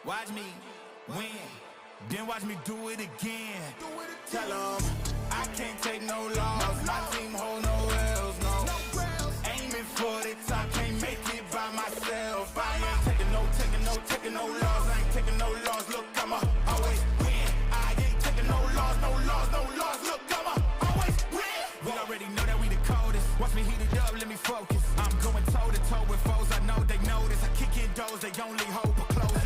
Watch me win, then watch me do it again. Tell them I can't take no loss. My team hold no L's, no. Aiming for the top, can't make it by myself. I ain't taking no loss. I ain't taking no loss. Look, I'ma always win. I ain't taking no loss. Look, I'ma always win. We already know that we the coldest. Watch me heat it up, let me focus. I'm going toe to toe with foes. I know they notice. I kick in doors, they only hope for closing.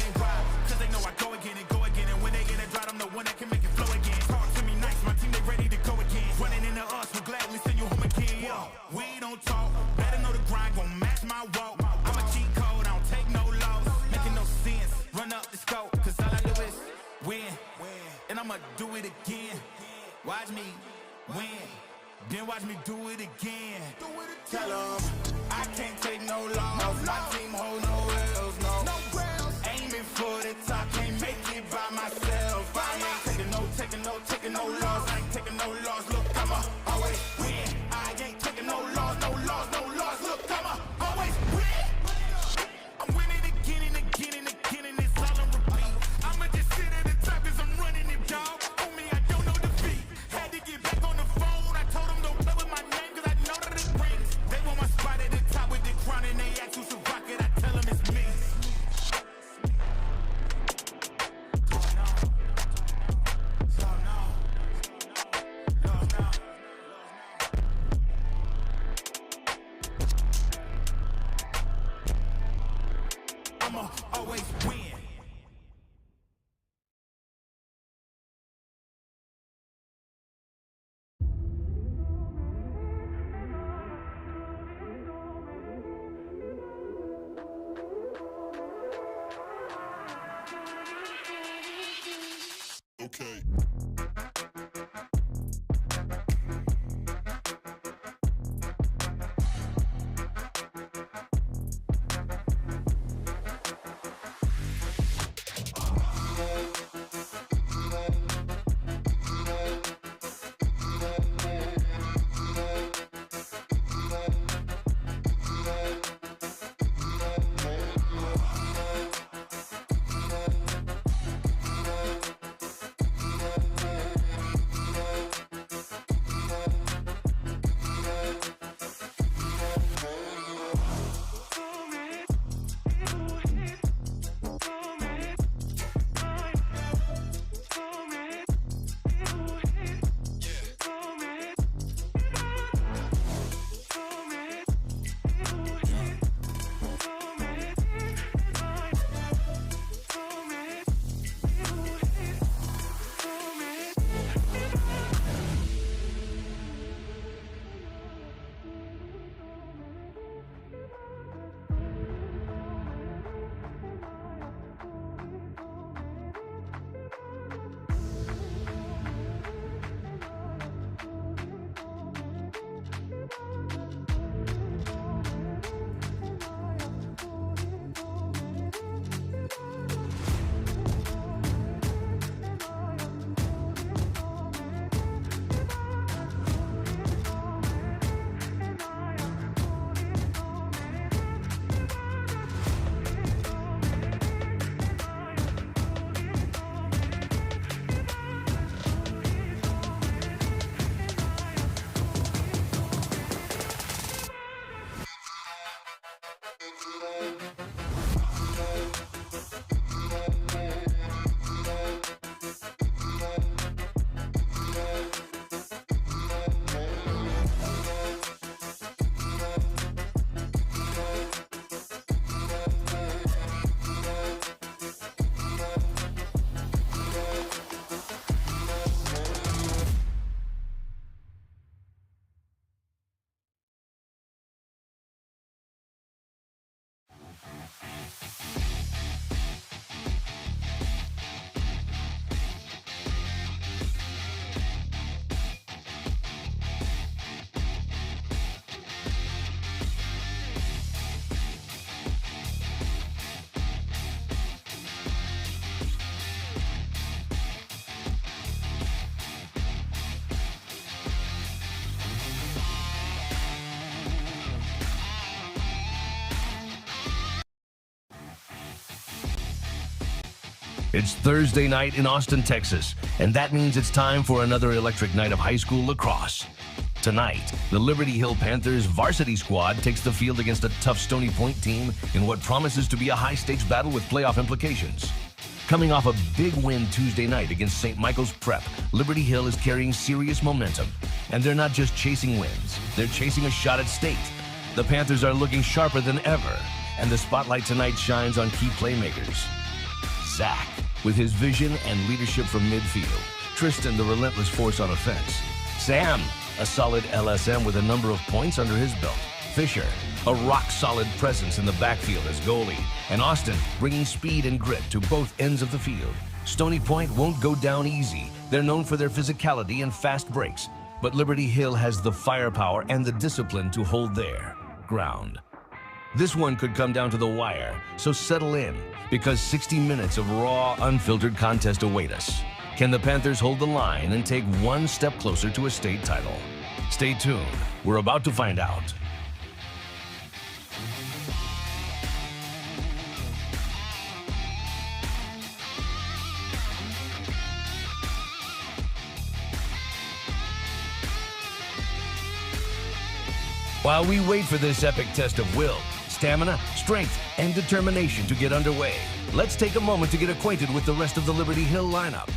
Cause they know I go again. And when they get it dry, I'm the one that can make it flow again. Talk to me nice, my team, they ready to go again. Running into us, we'll gladly send you home again. Yo, we don't talk, better know the grind, gon' match my walk. I'm a cheat code, I don't take no loss. Making no sense, run up the scope. Cause all I do is win, and I'ma do it again. Watch me win, then watch me do it again. Tell them I can't take no loss. My team hold no L's, no. Aiming for the top, can't make it by myself. I ain't taking no loss. I ain't taking no loss. Look, I'ma always win. I ain't taking no loss. Look, I'ma always win. I'm winning again and it's all on repeat. I'ma just sit at the top cause I'm running it, dog. On me, I don't know defeat. Had to get back on the phone. I told them don't play with my name cause I know that it rings. They want my spot at the top with the crown and they ask who's a rocket. I tell them it's me. I'ma always win. Okay. It's Thursday night in Austin, Texas, and that means it's time for another electric night of high school lacrosse. Tonight, the Liberty Hill Panthers varsity squad takes the field against a tough Stony Point team in what promises to be a high-stakes battle with playoff implications. Coming off a big win Tuesday night against St. Michael's Prep, Liberty Hill is carrying serious momentum. And they're not just chasing wins, they're chasing a shot at state. The Panthers are looking sharper than ever, and the spotlight tonight shines on key playmakers. Zach, with his vision and leadership from midfield. Tristan, the relentless force on offense. Sam, a solid LSM with a number of points under his belt. Fisher, a rock-solid presence in the backfield as goalie. And Austin, bringing speed and grit to both ends of the field. Stony Point won't go down easy. They're known for their physicality and fast breaks. But Liberty Hill has the firepower and the discipline to hold their ground. This one could come down to the wire, so settle in, because 60 minutes of raw, unfiltered contest await us. Can the Panthers hold the line and take one step closer to a state title? Stay tuned. We're about to find out. While we wait for this epic test of will, stamina, strength, and determination to get underway, let's take a moment to get acquainted with the rest of the Liberty Hill lineup.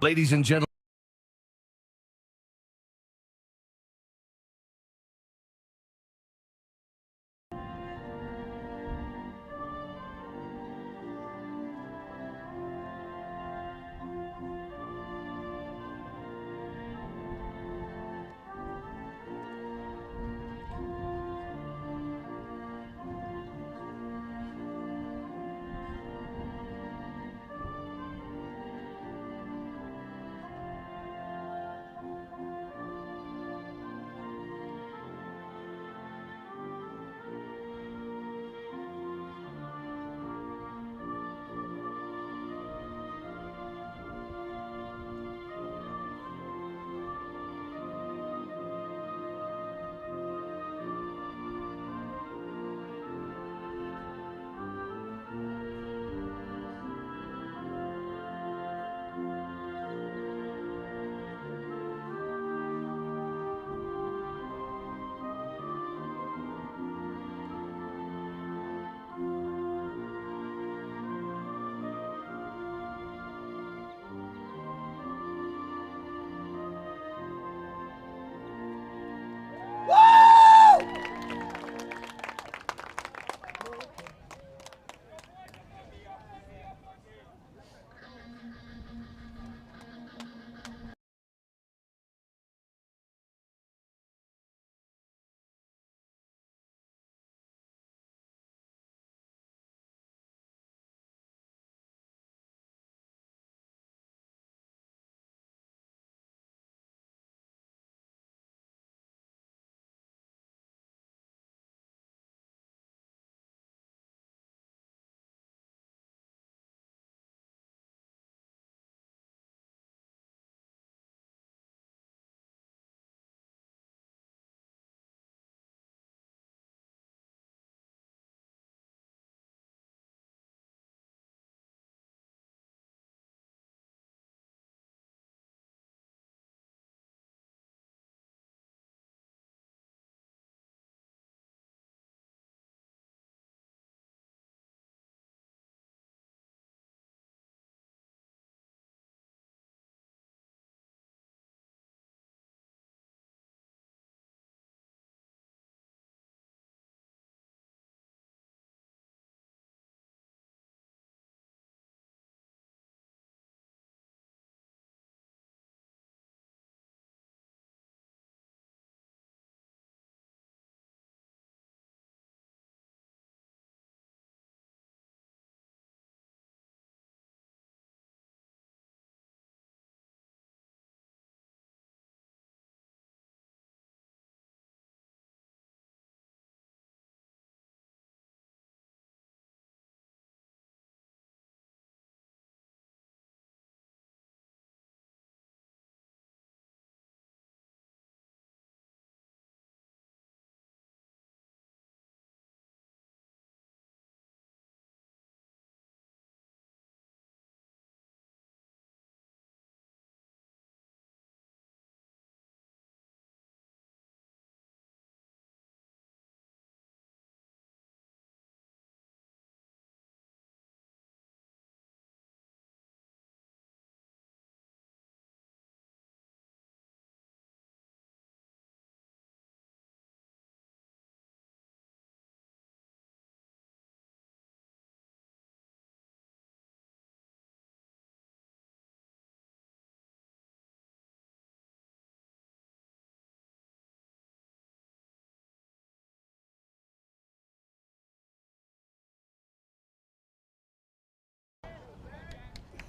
Ladies and gentlemen.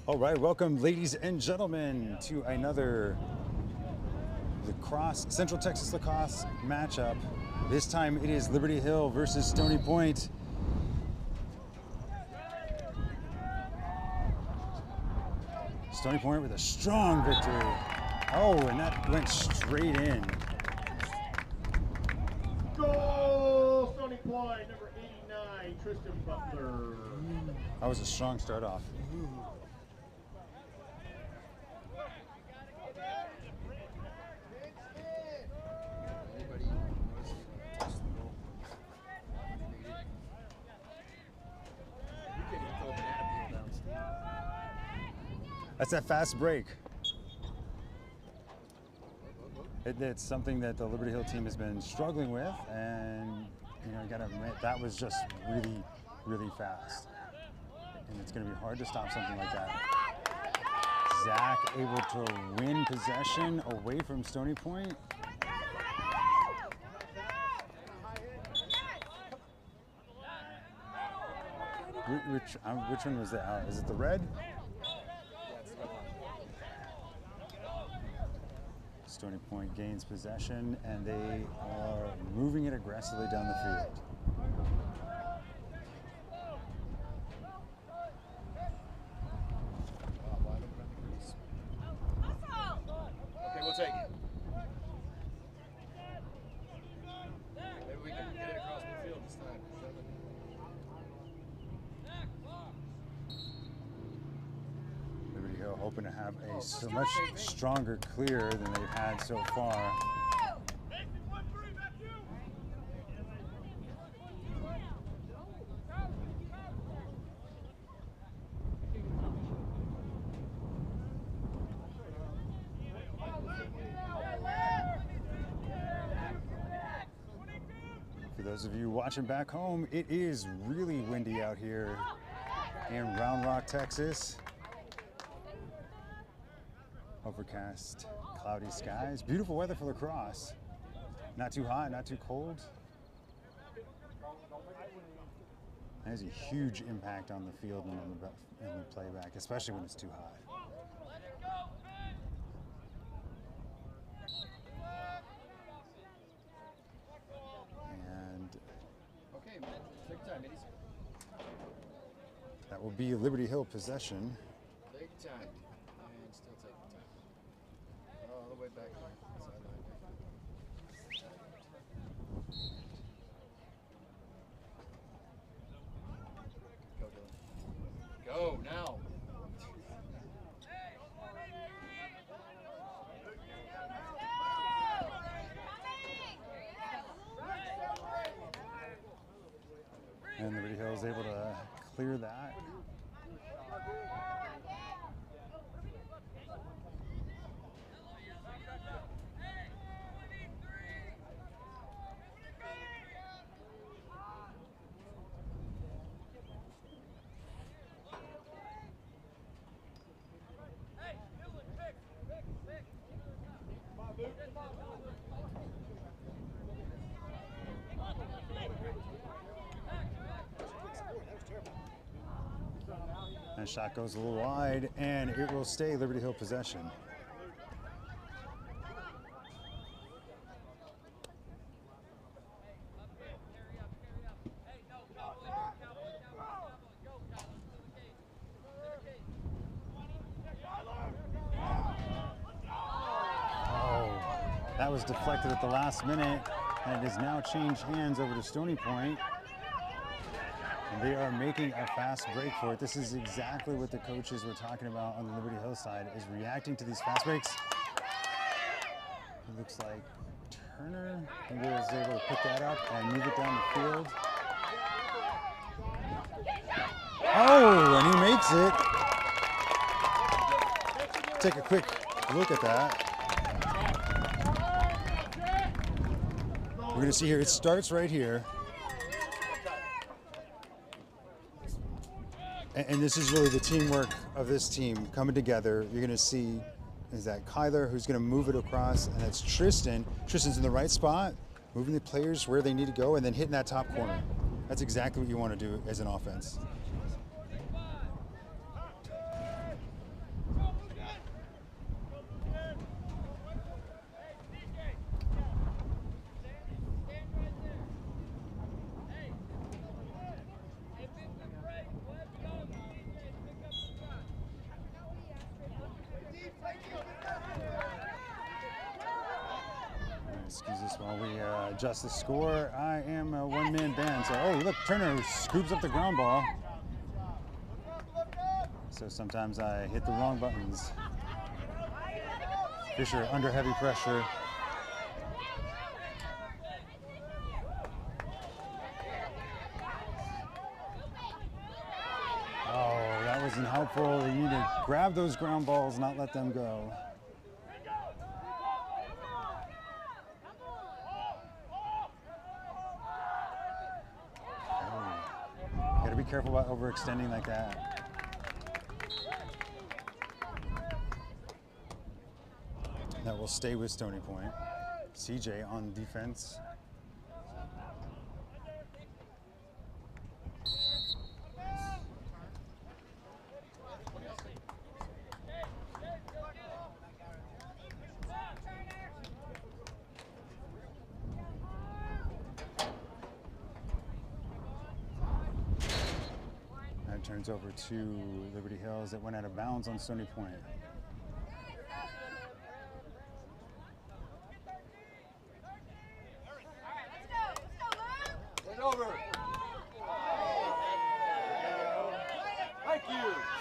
All right, welcome, ladies and gentlemen, to another Lacrosse, Central Texas Lacrosse matchup. This time it is Liberty Hill versus Stony Point. Stony Point with a strong victory. Oh, and that went straight in. Goal, Stony Point, number 89, Tristan Butler. That was a strong start off. That's that fast break. It's something that the Liberty Hill team has been struggling with, and you know, you gotta admit that was just really, really fast, and it's gonna be hard to stop something like that. Zach able to win possession away from Stony Point. Which one was that? Is it the red? Stony Point gains possession, and they are moving it aggressively down the field. Okay, we'll take it. Maybe we can get it across the field this time. Liberty Hill hoping to have a so much stronger clear than they've had so far. For those of you watching back home, it is really windy out here in Round Rock, Texas. Overcast, cloudy skies. Beautiful weather for lacrosse. Not too hot, not too cold. That has a huge impact on the field and on the playback, especially when it's too hot. And Okay, man. Take your time, ladies. that will be Liberty Hill possession. Take your time. And still take your time. All the way back there. Sideline. Go, Dylan. Go now. And Liberty Hill is able to clear that. And shot goes a little wide, and it will stay Liberty Hill possession. That was deflected at the last minute, and it has now changed hands over to Stony Point. And they are making a fast break for it. This is exactly what the coaches were talking about on the Liberty Hill side, is reacting to these fast breaks. It looks like Turner was able to pick that up and move it down the field. Oh, and he makes it. Take a quick look at that. We're going to see here, it starts right here. And this is really the teamwork of this team coming together. You're going to see, is that Kyler who's going to move it across, and that's Tristan. Tristan's in the right spot, moving the players where they need to go, and then hitting that top corner. That's exactly what you want to do as an offense. Excuse us while we adjust the score. I am a one-man band, so oh look, Turner scoops up the ground ball. So sometimes I hit the wrong buttons. Fisher under heavy pressure. Oh, that wasn't helpful. You need to grab those ground balls, not let them go. Gotta be careful about overextending like that. That will stay with Stony Point. CJ on defense. That turns over to Liberty Hills. It went out of bounds on Stony Point.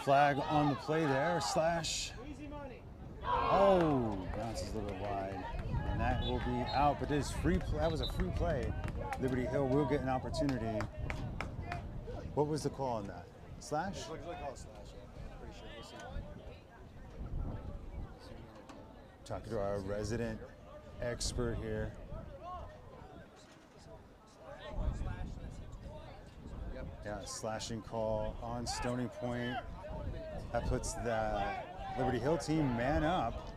Flag on the play there, slash. Oh, bounces a little bit wide. And that will be out, but this free play, that was a free play. Liberty Hill will get an opportunity. What was the call on that? Slash? It's like all slash, I'm pretty sure. We'll see. Talking to our resident expert here. Yep. Yeah, slashing call on Stony Point. That puts the Liberty Hill team man up.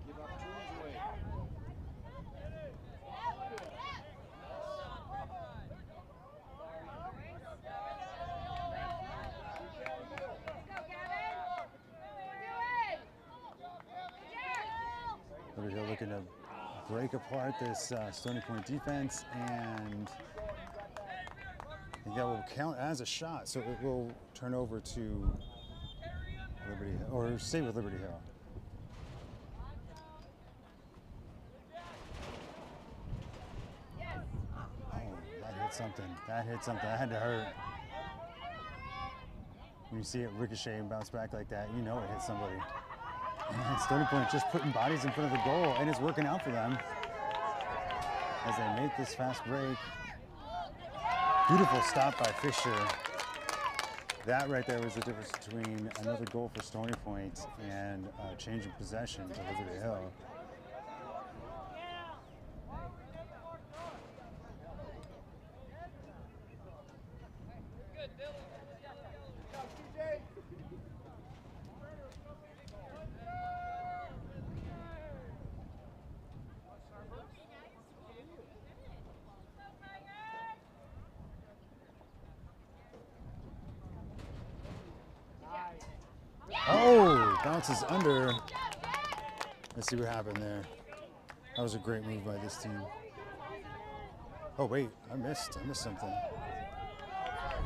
Give opportunities away. Liberty Hill looking to break apart this Stony Point defense, and I think that will count as a shot, so it will turn over to Liberty Hill, or stay with Liberty Hill. Oh, that hit something. That hit something. That had to hurt. When you see it ricochet and bounce back like that, you know it hit somebody. And Stony Point just putting bodies in front of the goal, and it's working out for them as they make this fast break. Beautiful stop by Fisher. That right there was the difference between another goal for Stony Point and a change of possession to Liberty Hill. Oh, bounces under. Let's see what happened there. That was a great move by this team. Oh wait, I missed something.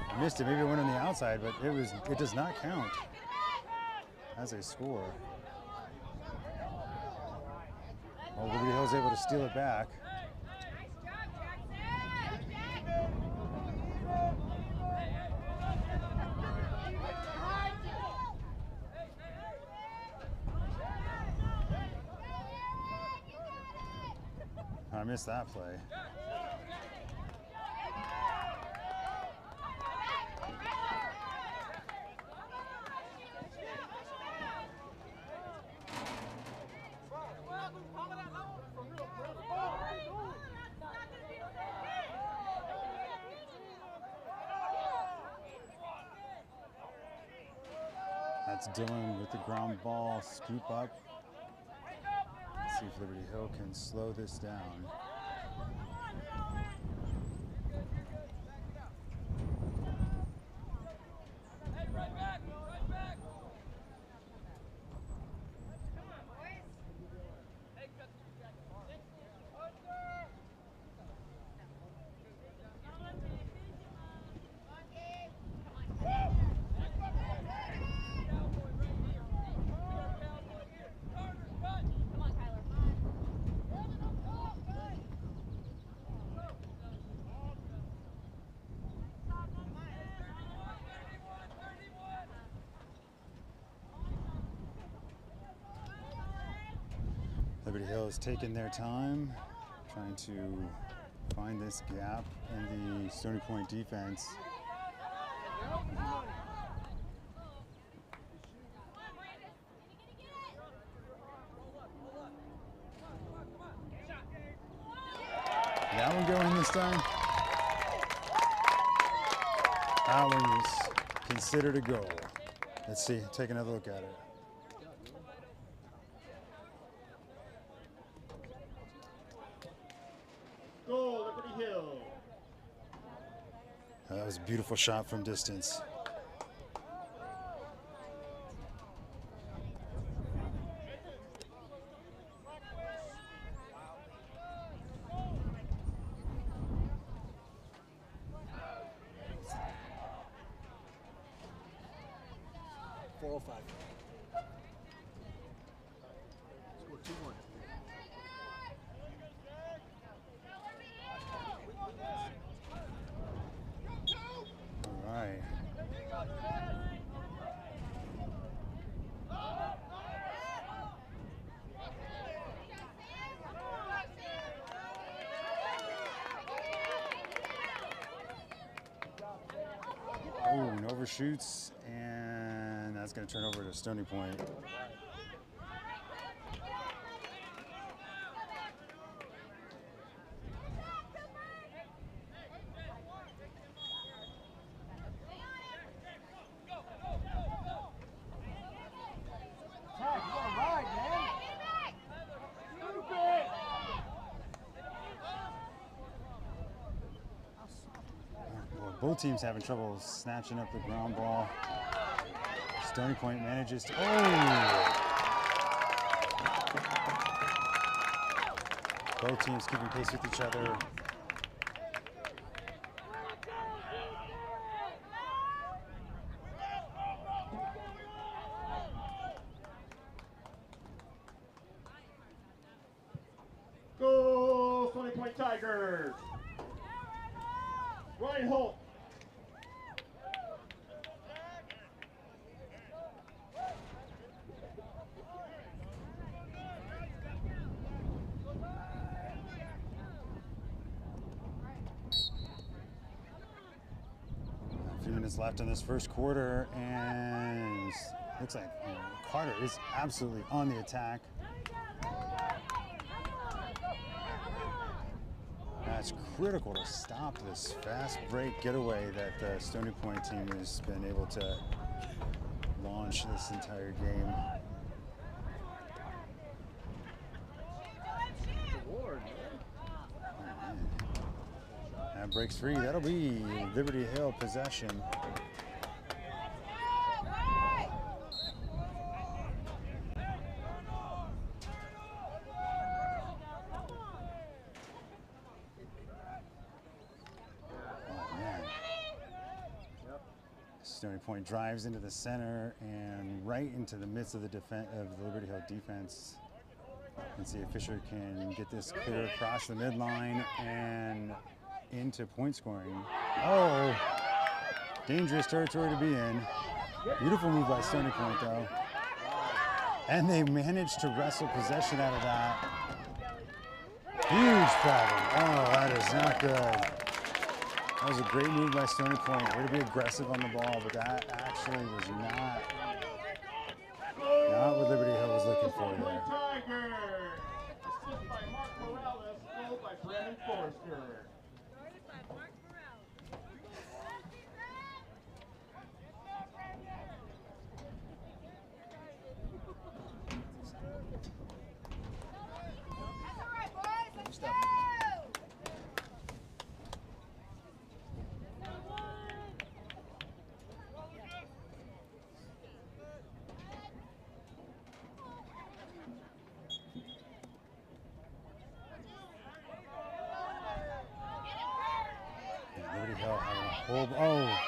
I missed it. Maybe it went on the outside, but it does not count as a score. Well, Liberty Hill's able to steal it back. I missed that play. That's Dylan with the ground ball, scoop up. Let's see if Liberty Hill can slow this down. Liberty Hill is taking their time, trying to find this gap in the Stony Point defense. That one going this time? That one is considered a goal. Let's see, take another look at it. Goal, Liberty Hill. That was a beautiful shot from distance. All right. Oh, and overshoots, and that's going to turn over to Stony Point. Both teams having trouble snatching up the ground ball. Stony Point manages to, both teams keeping pace with each other. Goal, Stony Point Tigers. Ryan Holt. A few minutes left in this first quarter, and looks like Carter is absolutely on the attack. That's critical to stop this fast break getaway that the Stony Point team has been able to launch this entire game. That breaks free. That'll be Liberty Hill possession. Stony Point drives into the center and right into the midst of the Liberty Hill defense. And see if Fisher can get this clear across the midline and into point scoring. Oh, dangerous territory to be in. Beautiful move by Stony Point though. And they managed to wrestle possession out of that. Huge problem. Oh, that is not good. That was a great move by Stony Point. Way to be aggressive on the ball, but that actually was not what Liberty Hill was looking for there. Tigers. Assist by Mark Morales, goal by Brandon Forrester. Liberty Hill having a hold. Oh,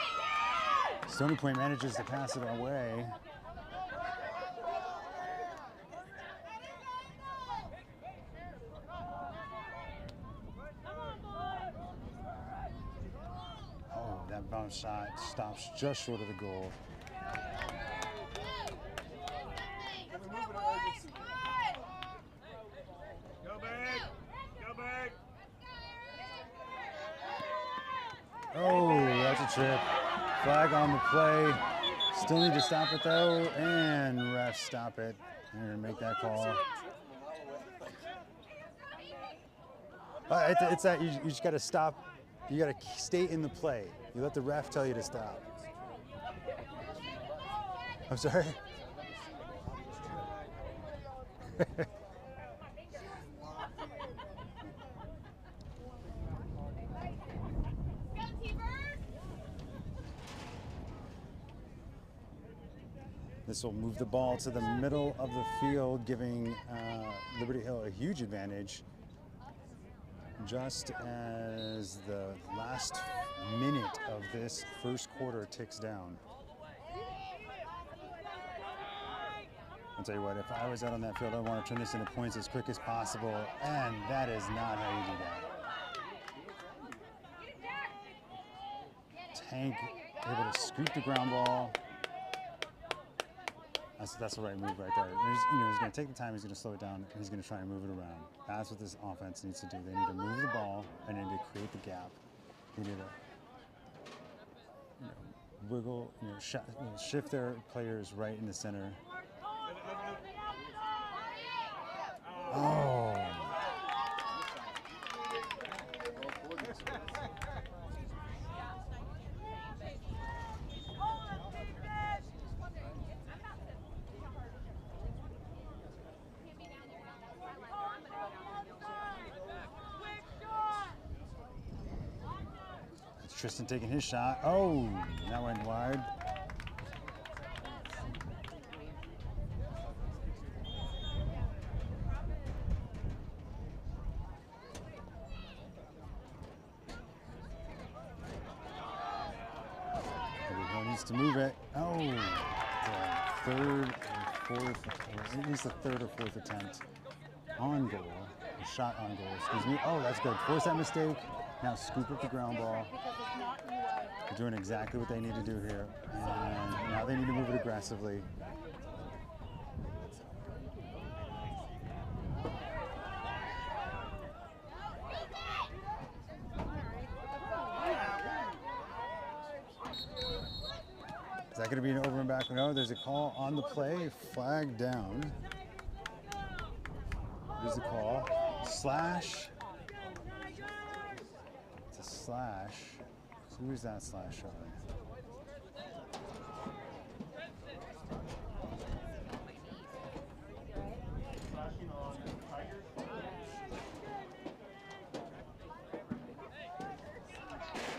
Stony Point manages to pass it away. Oh, that bounce shot stops just short of the goal. Go big. Go big. trip. Flag on the play. Still need to stop it though, and refs stop it. They're gonna make that call. It's that you just gotta stop. You gotta stay in the play. You let the ref tell you to stop. I'm sorry. This will move the ball to the middle of the field, giving Liberty Hill a huge advantage. Just as the last minute of this first quarter ticks down. I'll tell you what, if I was out on that field, I'd want to turn this into points as quick as possible, and that is not how you do that. Tank able to scoop the ground ball. That's the right move right there. He's going to take the time, he's going to slow it down, and he's going to try and move it around. That's what this offense needs to do. They need to move the ball, and they need to create the gap. They need to wiggle, shift their players right in the center. Oh. Tristan taking his shot. Oh, that went wide. Everyone needs to move it. Oh, the third or fourth, or at least the third or fourth attempt on goal. A shot on goal, excuse me. Oh, that's good. Force that mistake. Now scoop up the ground ball. They're doing exactly what they need to do here. And now they need to move it aggressively. Is that going to be an over and back? No, there's a call on the play. Flag down. There's the call. Slash. Slash. So who's that slash on?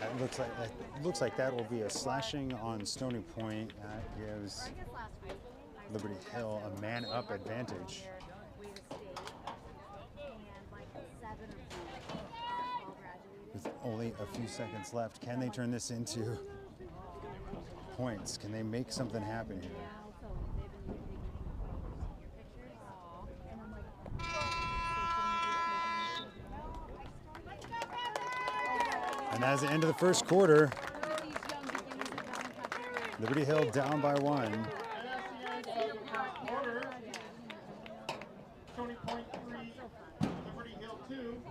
It looks like that will be a slashing on Stony Point. That gives Liberty Hill a man-up advantage. With only a few seconds left, can they turn this into points? Can they make something happen here? And that's the end of the first quarter. Liberty Hill down by 1. And that's the end of the quarter. Stony Point 3, Liberty Hill 2.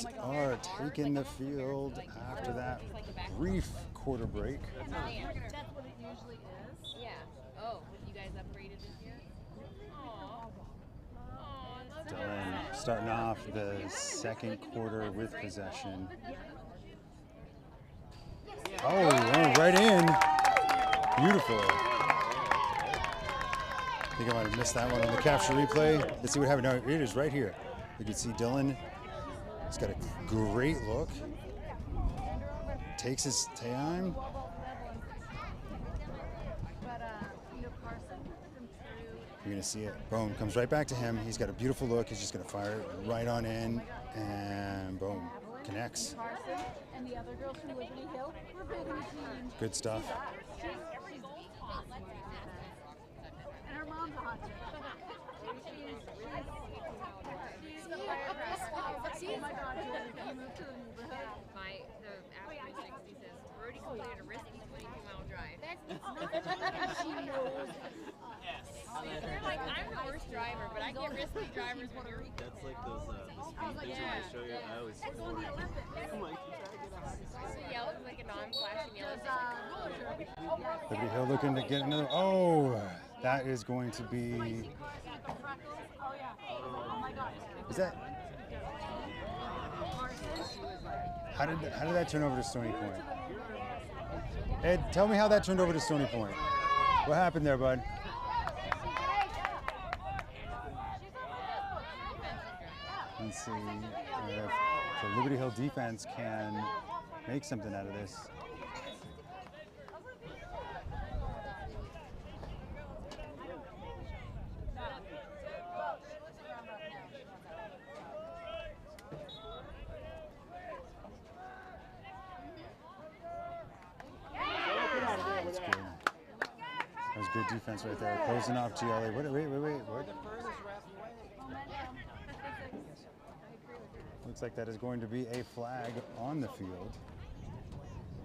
Hurricanes are taking the field after that brief quarter break. That's what it usually is. Yeah. Oh, you guys upgraded this year? Aw. Aw, Dylan starting off the second quarter with possession. Oh, right in. Beautiful. I think I might have missed that one on the capture replay. Let's see what happened. No, it is right here. You can see Dylan. He's got a great look. Takes his time. You're going to see it. Boom. Comes right back to him. He's got a beautiful look. He's just going to fire it right on in. And boom. Connects. And the other girls from Liberty Hill were building a team. Good stuff. She's awesome. And her mom's a hot chick. Oh my God, you moved to the neighborhood. The app 360 says, Brody completed a risky 22-mile drive. She knows. They're like, I'm the worst driver, but I get risky drivers when you're... That's like those the speed things when I show you. I always It's on the Olympics. I'm like, you try to get a high So yellow, like a non-flashing yellow. Liberty Hill looking to get another. Oh, that is going to be. Oh yeah. Oh my God. Is that? How did that turn over to Stony Point? Ed, tell me how that turned over to Stony Point. What happened there, bud? Let's see if the Liberty Hill defense can make something out of this. That's good. That was good defense right there. Closing off GLA. Wait. What? Looks like that is going to be a flag on the field.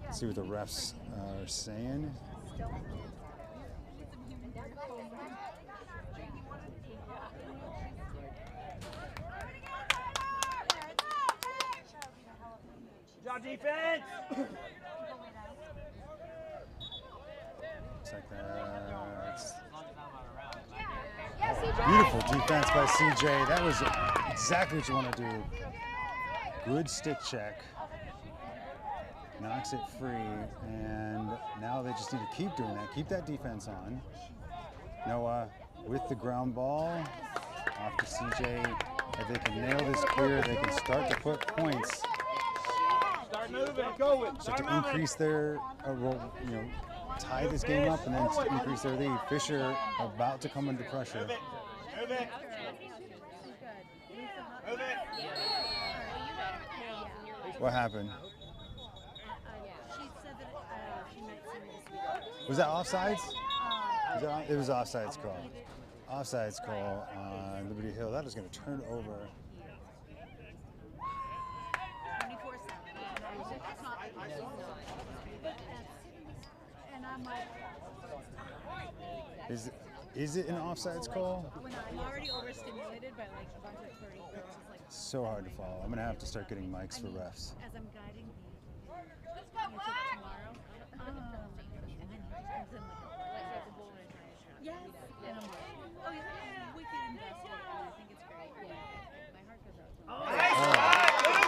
Let's see what the refs are saying. Job defense! Looks like that's beautiful defense by CJ. That was exactly what you want to do. Good stick check. Knocks it free, and now they just need to keep doing that. Keep that defense on. Noah with the ground ball. Off to CJ. If they can nail this clear, they can start to put points. Start moving, go with Start to increase their, tie this game up and then increase their lead. Fisher about to come under pressure. Move it. Move it. What happened? She said that she might see me this week. Was that offsides? It was offsides call. Offsides call on Liberty Hill. That is going to turn over. 24/7. And I'm like, Is it an offsides call? when I'm already overstimulated by like a bunch of 30 girls, it's like So hard to follow. I'm going to have to start getting mics for refs. as I'm guiding the tomorrow. And then he just comes in like yes. And I'm like, oh, he's wicked invested. And I think it's great. My heart goes out to him.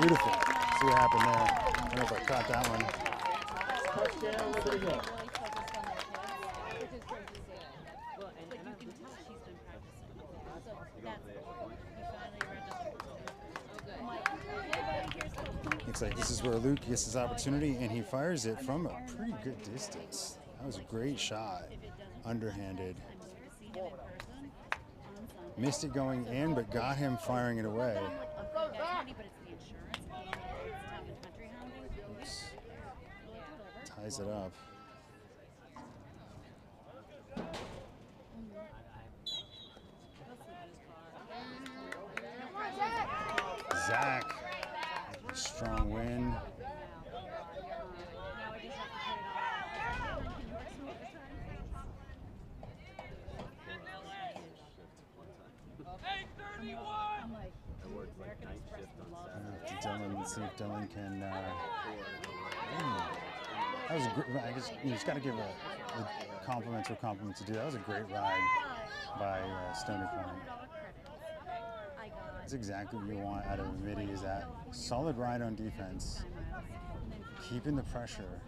Beautiful. See what happened there. I don't know if I caught that one. Touchdown, Liberty Hill. Really focused on their kids, which is great to see. But you can tell she's been practicing. So that's cool. He finally registered. I'm like, hey buddy, here's the point. Looks like this is where Luke gets his opportunity, and he fires it from a pretty good distance. That was a great shot. Underhanded. See him in person on Sunday. Missed it going in, but got him firing it away. Okay, guys, honey, but it's the insurance and it's town and country hounding. Oops. Whatever. Ties it up. Zach, strong win. Now I just have to put it on. I'm like, American Express Let's see if Dylan can. That was a great. I guess you just got to give a compliments where compliments are due. That was a great ride by Stony Point. That's exactly what you want out of a midi, is that solid ride on defense, keeping the pressure.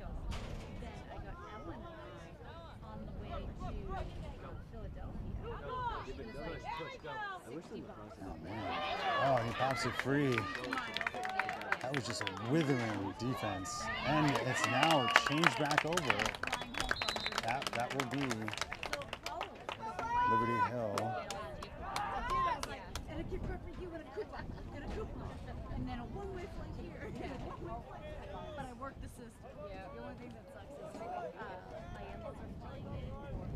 Oh man! Oh, he pops it free. That was just a withering defense, and it's now changed back over. That will be Liberty Hill. And then a one-way flight here. But I worked the system. Yeah. The only thing that sucks is my in-laws are flying in for full work,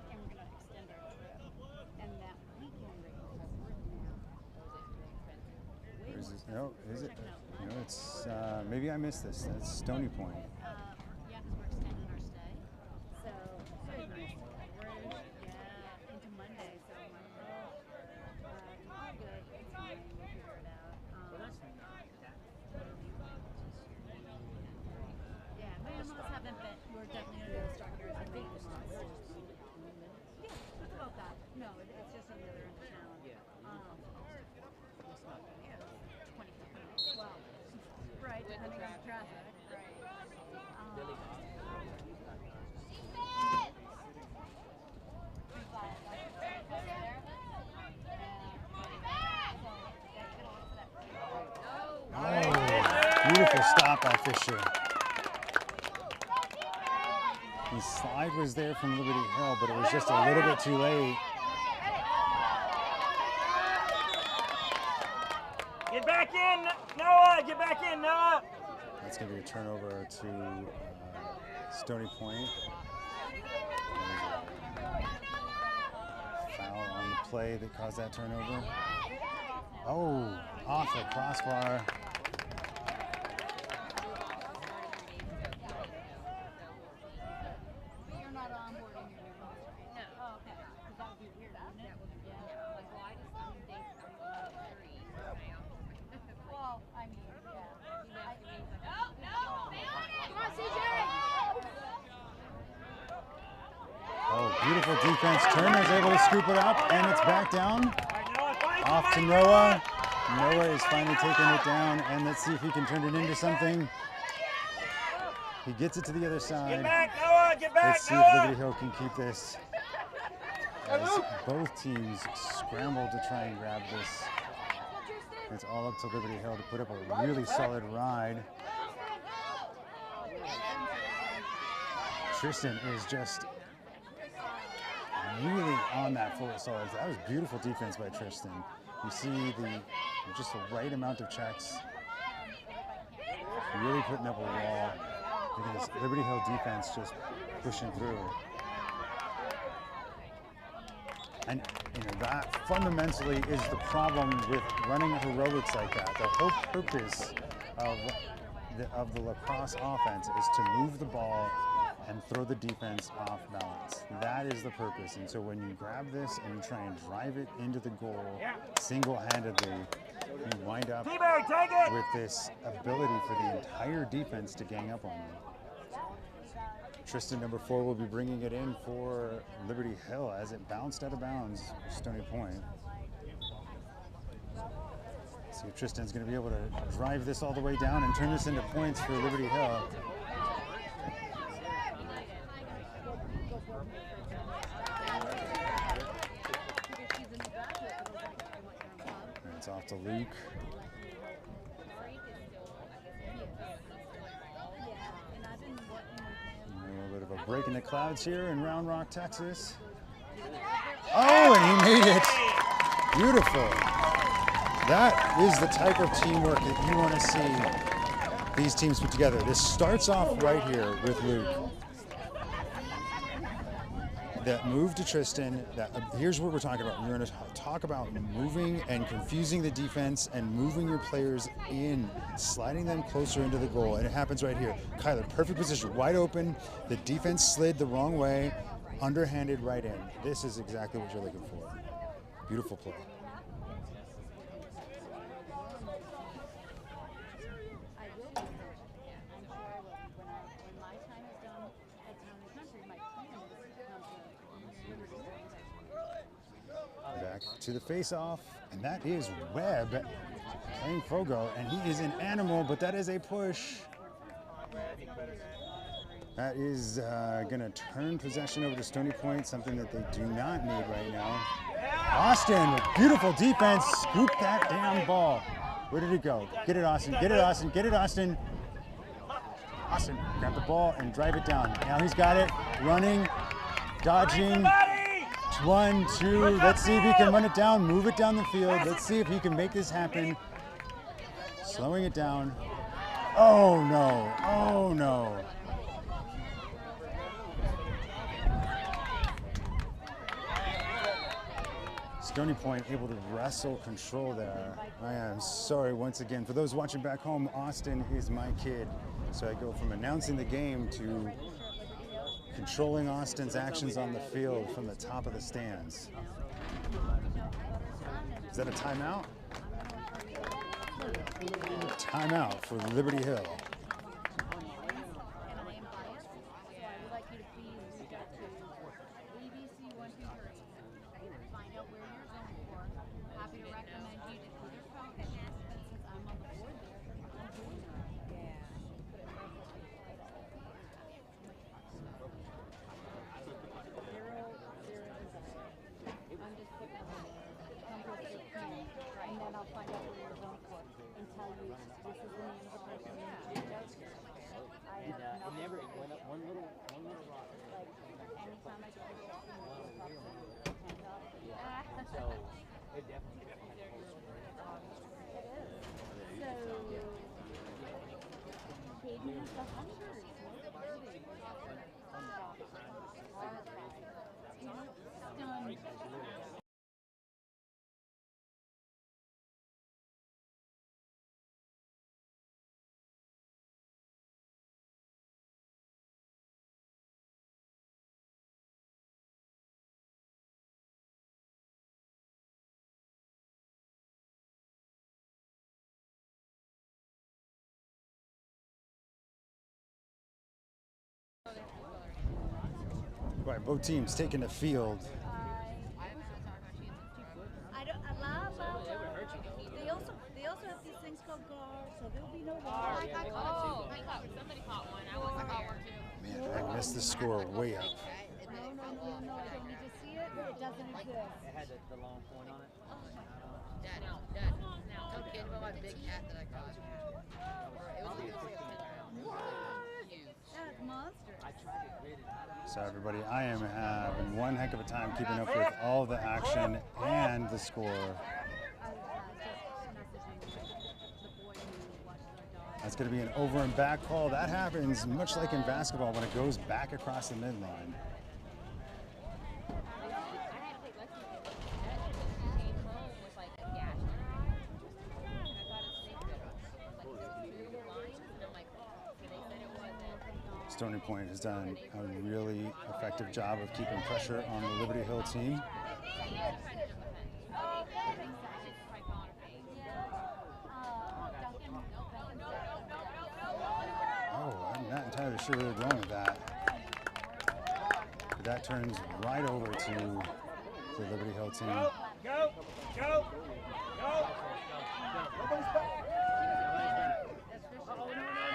and we're gonna extend our trip. And that weekend rate is Where's this? No, is it? No, it's maybe I missed this. That's Stony Point. yeah, because we're extending our stay. So very nice. We're into Monday, so I'm like, all good. It's fine. We'll figure it out. Yeah, my in-laws haven't been. We're definitely gonna do instructors in 8 months. Yeah, it's about that. No, it's just on the other end of town. Yeah. 20. Well, right, depending on the traffic. Right. Oh, beautiful stop by Fisher. The slide was there from Liberty Hill, but it was just a little bit too late. Get back in, Noah! Get back in, Noah! That's going to be a turnover to Stony Point. Foul on the play that caused that turnover. Oh, off the crossbar. You're not onboarding your new host, right? No. Oh, okay. Because that would be weird, wouldn't it? Yeah. Like, why does someone think I'm going to 3? Well, I mean, yeah. Come on, CJ! Oh, beautiful defense. Turner's able to scoop it up, and it's back down. Off to Noah. Noah is finally taking it down, and let's see if he can turn it into something. He gets it to the other side. Get back, Noah! Get back, Let's see if Noah! Liberty Hill can keep this. As both teams scramble to try and grab this. It's all up to Liberty Hill to put up a really solid ride. Tristan is just really on that full solid. That was beautiful defense by Tristan. You see just the right amount of checks. Really putting up a wall. Because Liberty Hill defense just pushing through. And that fundamentally is the problem with running heroics like that. The whole purpose of the lacrosse offense is to move the ball and throw the defense off balance. That is the purpose. And so when you grab this and you try and drive it into the goal single-handedly, you wind up with this ability for the entire defense to gang up on you. Tristan, number 4, will be bringing it in for Liberty Hill as it bounced out of bounds for Stony Point. See if Tristan's going to be able to drive this all the way down and turn this into points for Liberty Hill. It's off to Luke. A little bit of a break in the clouds here in Round Rock, Texas. Oh, and he made it. Beautiful. That is the type of teamwork that you want to see these teams put together. This starts off right here with Luke. That move to Tristan, here's what we're talking about. We're going to talk about moving and confusing the defense and moving your players in, sliding them closer into the goal. And it happens right here. Kyler, perfect position, wide open. The defense slid the wrong way, underhanded right in. This is exactly what you're looking for. Beautiful play. to the face-off, and that is Webb playing Fogo, and he is an animal, but that is a push. That is going to turn possession over to Stony Point, something that they do not need right now. Austin, with beautiful defense, scoop that damn ball. Where did it go? Get it, Austin. Get it, Austin. Get it, Austin. Austin, grab the ball and drive it down. Now he's got it. Running, dodging. 1, 2. Let's see if he can run it down. Move it down the field. Let's see if he can make this happen. Slowing it down. Oh, no. Oh, no. Stony Point able to wrestle control there. I am sorry once again. For those watching back home, Austin is my kid. So I go from announcing the game to controlling Austin's actions on the field from the top of the stands. Is that a timeout? Timeout for Liberty Hill. Right, both teams taking the field. They also have these things called guards, so there'll be no guards. Somebody caught one. I wasn't there. Man, I missed the score way up. No, I don't need to see it. It doesn't exist. It had the long point on it. Dad, no kid about my big cat that I caught. It was huge. That's monster. So everybody, I am having one heck of a time keeping up with all the action and the score. That's going to be an over and back call. That happens much like in basketball when it goes back across the midline. Stony Point has done a really effective job of keeping pressure on the Liberty Hill team. Oh, I'm not entirely sure where they're going with that. But that turns right over to the Liberty Hill team. Go!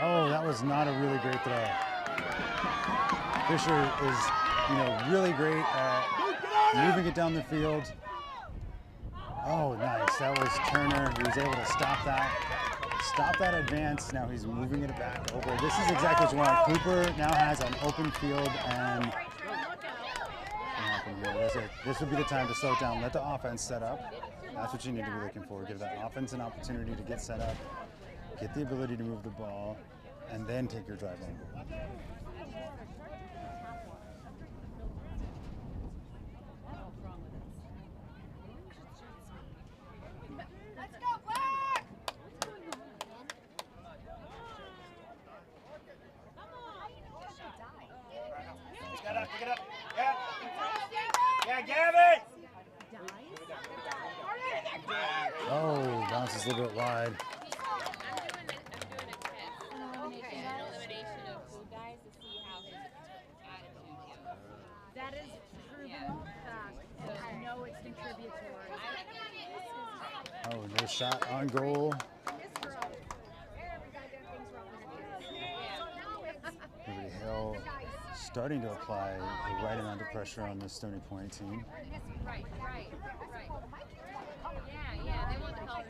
Oh, that was not a really great throw. Fisher is, really great at moving it down the field. Oh, nice. That was Turner. He was able to stop that advance. Now he's moving it back over. This is exactly what you want. Cooper now has an open field and this would be the time to slow it down. Let the offense set up. That's what you need to be looking for. Give that offense an opportunity to get set up, get the ability to move the ball, and then take your drive on. Pick it up. Yeah, Gavin! Oh, bounces a little bit wide. I'm doing a test. An elimination of food guys to see how his attitude is. That is proven fact. No know it's contributory. Oh, no shot on goal. Liberty Hill starting to apply the right amount of pressure on the Stony Point team. Right. Yeah, they want the colors.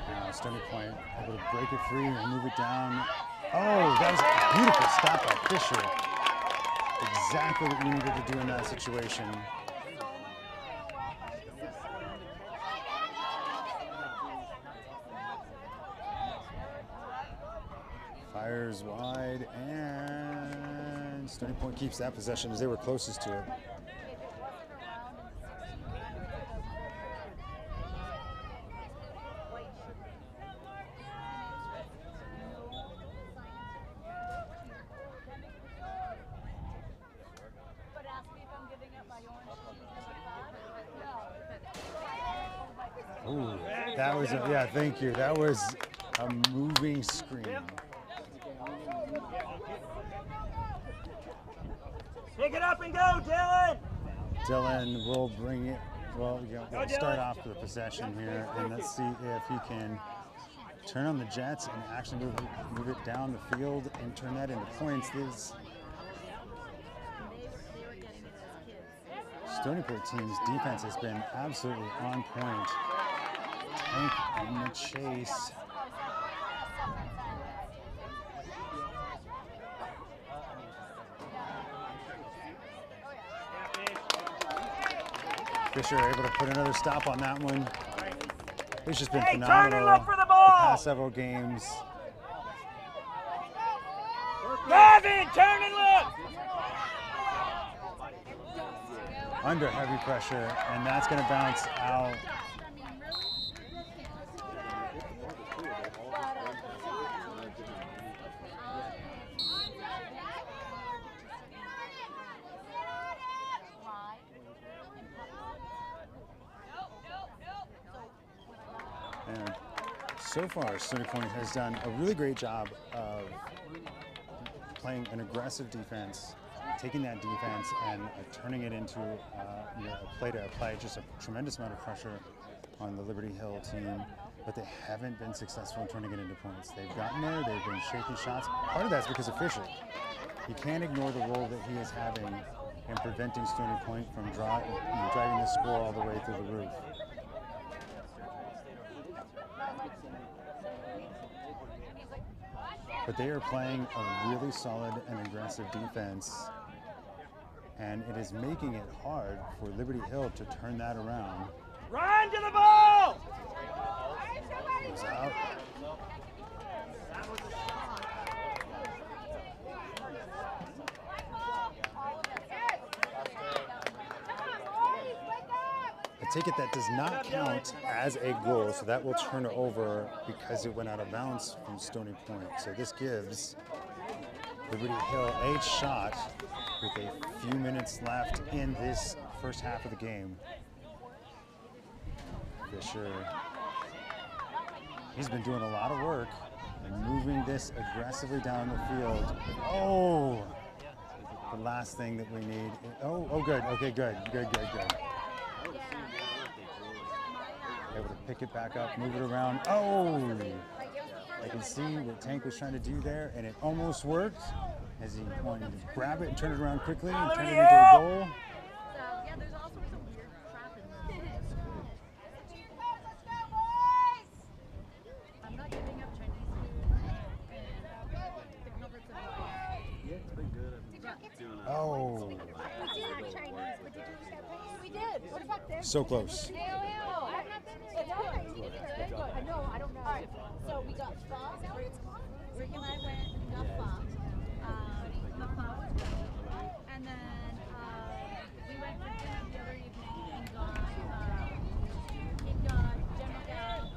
Now Stony Point able to break it free and move it down. Oh, that was a beautiful stop by Fisher. Exactly what you needed to do in that situation. Fires wide, and Stony Point keeps that possession as they were closest to it. Ooh, that was yeah, thank you. That was a moving screen. Pick it up and go, Dylan! Dylan will bring it. Well, we'll start off with the possession here, and let's see if he can turn on the Jets and actually move it down the field and turn that into points. This Stony Point team's defense has been absolutely on point. Tank in the chase. Fisher able to put another stop on that one. It's just been phenomenal turn and look for the the ball. past several games. Gavin, turn and look! Under heavy pressure, and that's going to bounce out. And so far, Stony Point has done a really great job of playing an aggressive defense, taking that defense and turning it into a play to apply just a tremendous amount of pressure on the Liberty Hill team, but they haven't been successful in turning it into points. They've gotten there, they've been shaking shots. Part of that's because of Fisher. You can't ignore the role that he is having in preventing Stony Point from driving the score all the way through the roof. But they are playing a really solid and aggressive defense, and it is making it hard for Liberty Hill to turn that around. Run to the ball! Goes out. I take it that does not count as a goal, so that will turn over because it went out of bounds from Stony Point. So this gives Liberty Hill a shot with a few minutes left in this first half of the game. Fisher, he's been doing a lot of work and moving this aggressively down the field. Oh, the last thing that we need. Oh, good. Okay, good. Able to pick it back up, move it around. Oh, I can see what Tank was trying to do there, and it almost worked as he wanted to grab it and turn it around quickly and turn it into a goal. Yeah, there's all sorts of weird crap in there. I'm not giving up Chinese food and the comforts of life. Yeah, it's been good. I've been doing a Oh, We did have Chinese, but did you just have Chinese? We did. What about this? so close. I've not been there. It's good. I know, I don't know. So we got pho. Rick and I went and got pho. The pho was great. And then we went for dinner the other evening and got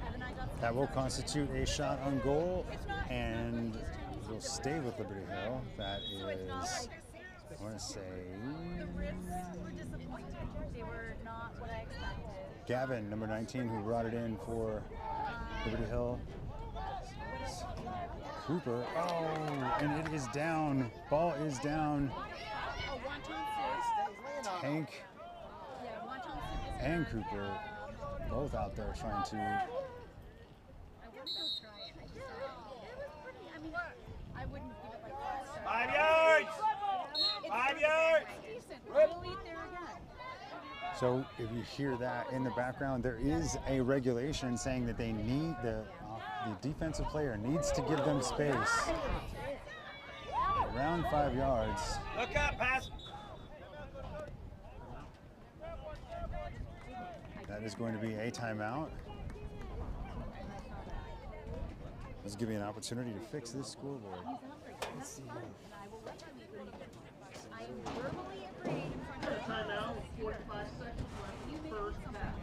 Evan and I got That will constitute a shot on goal, and we'll stay with Liberty Hill. That is, I want to say, the ribs were disappointing. They were not what I expected. Gavin, number 19, who brought it in for Liberty Hill. Cooper. Oh, and it is down. Ball is down. Tank and Cooper both out there trying to. I wouldn't give it like 5 yards. 5 yards. We'll eat there again. So if you hear that in the background, there is a regulation saying that they need the defensive player needs to give them space around 5 yards. Look up, pass. That is going to be a timeout. Let's give you an opportunity to fix this scoreboard. Timeout, 45 seconds left in the first half.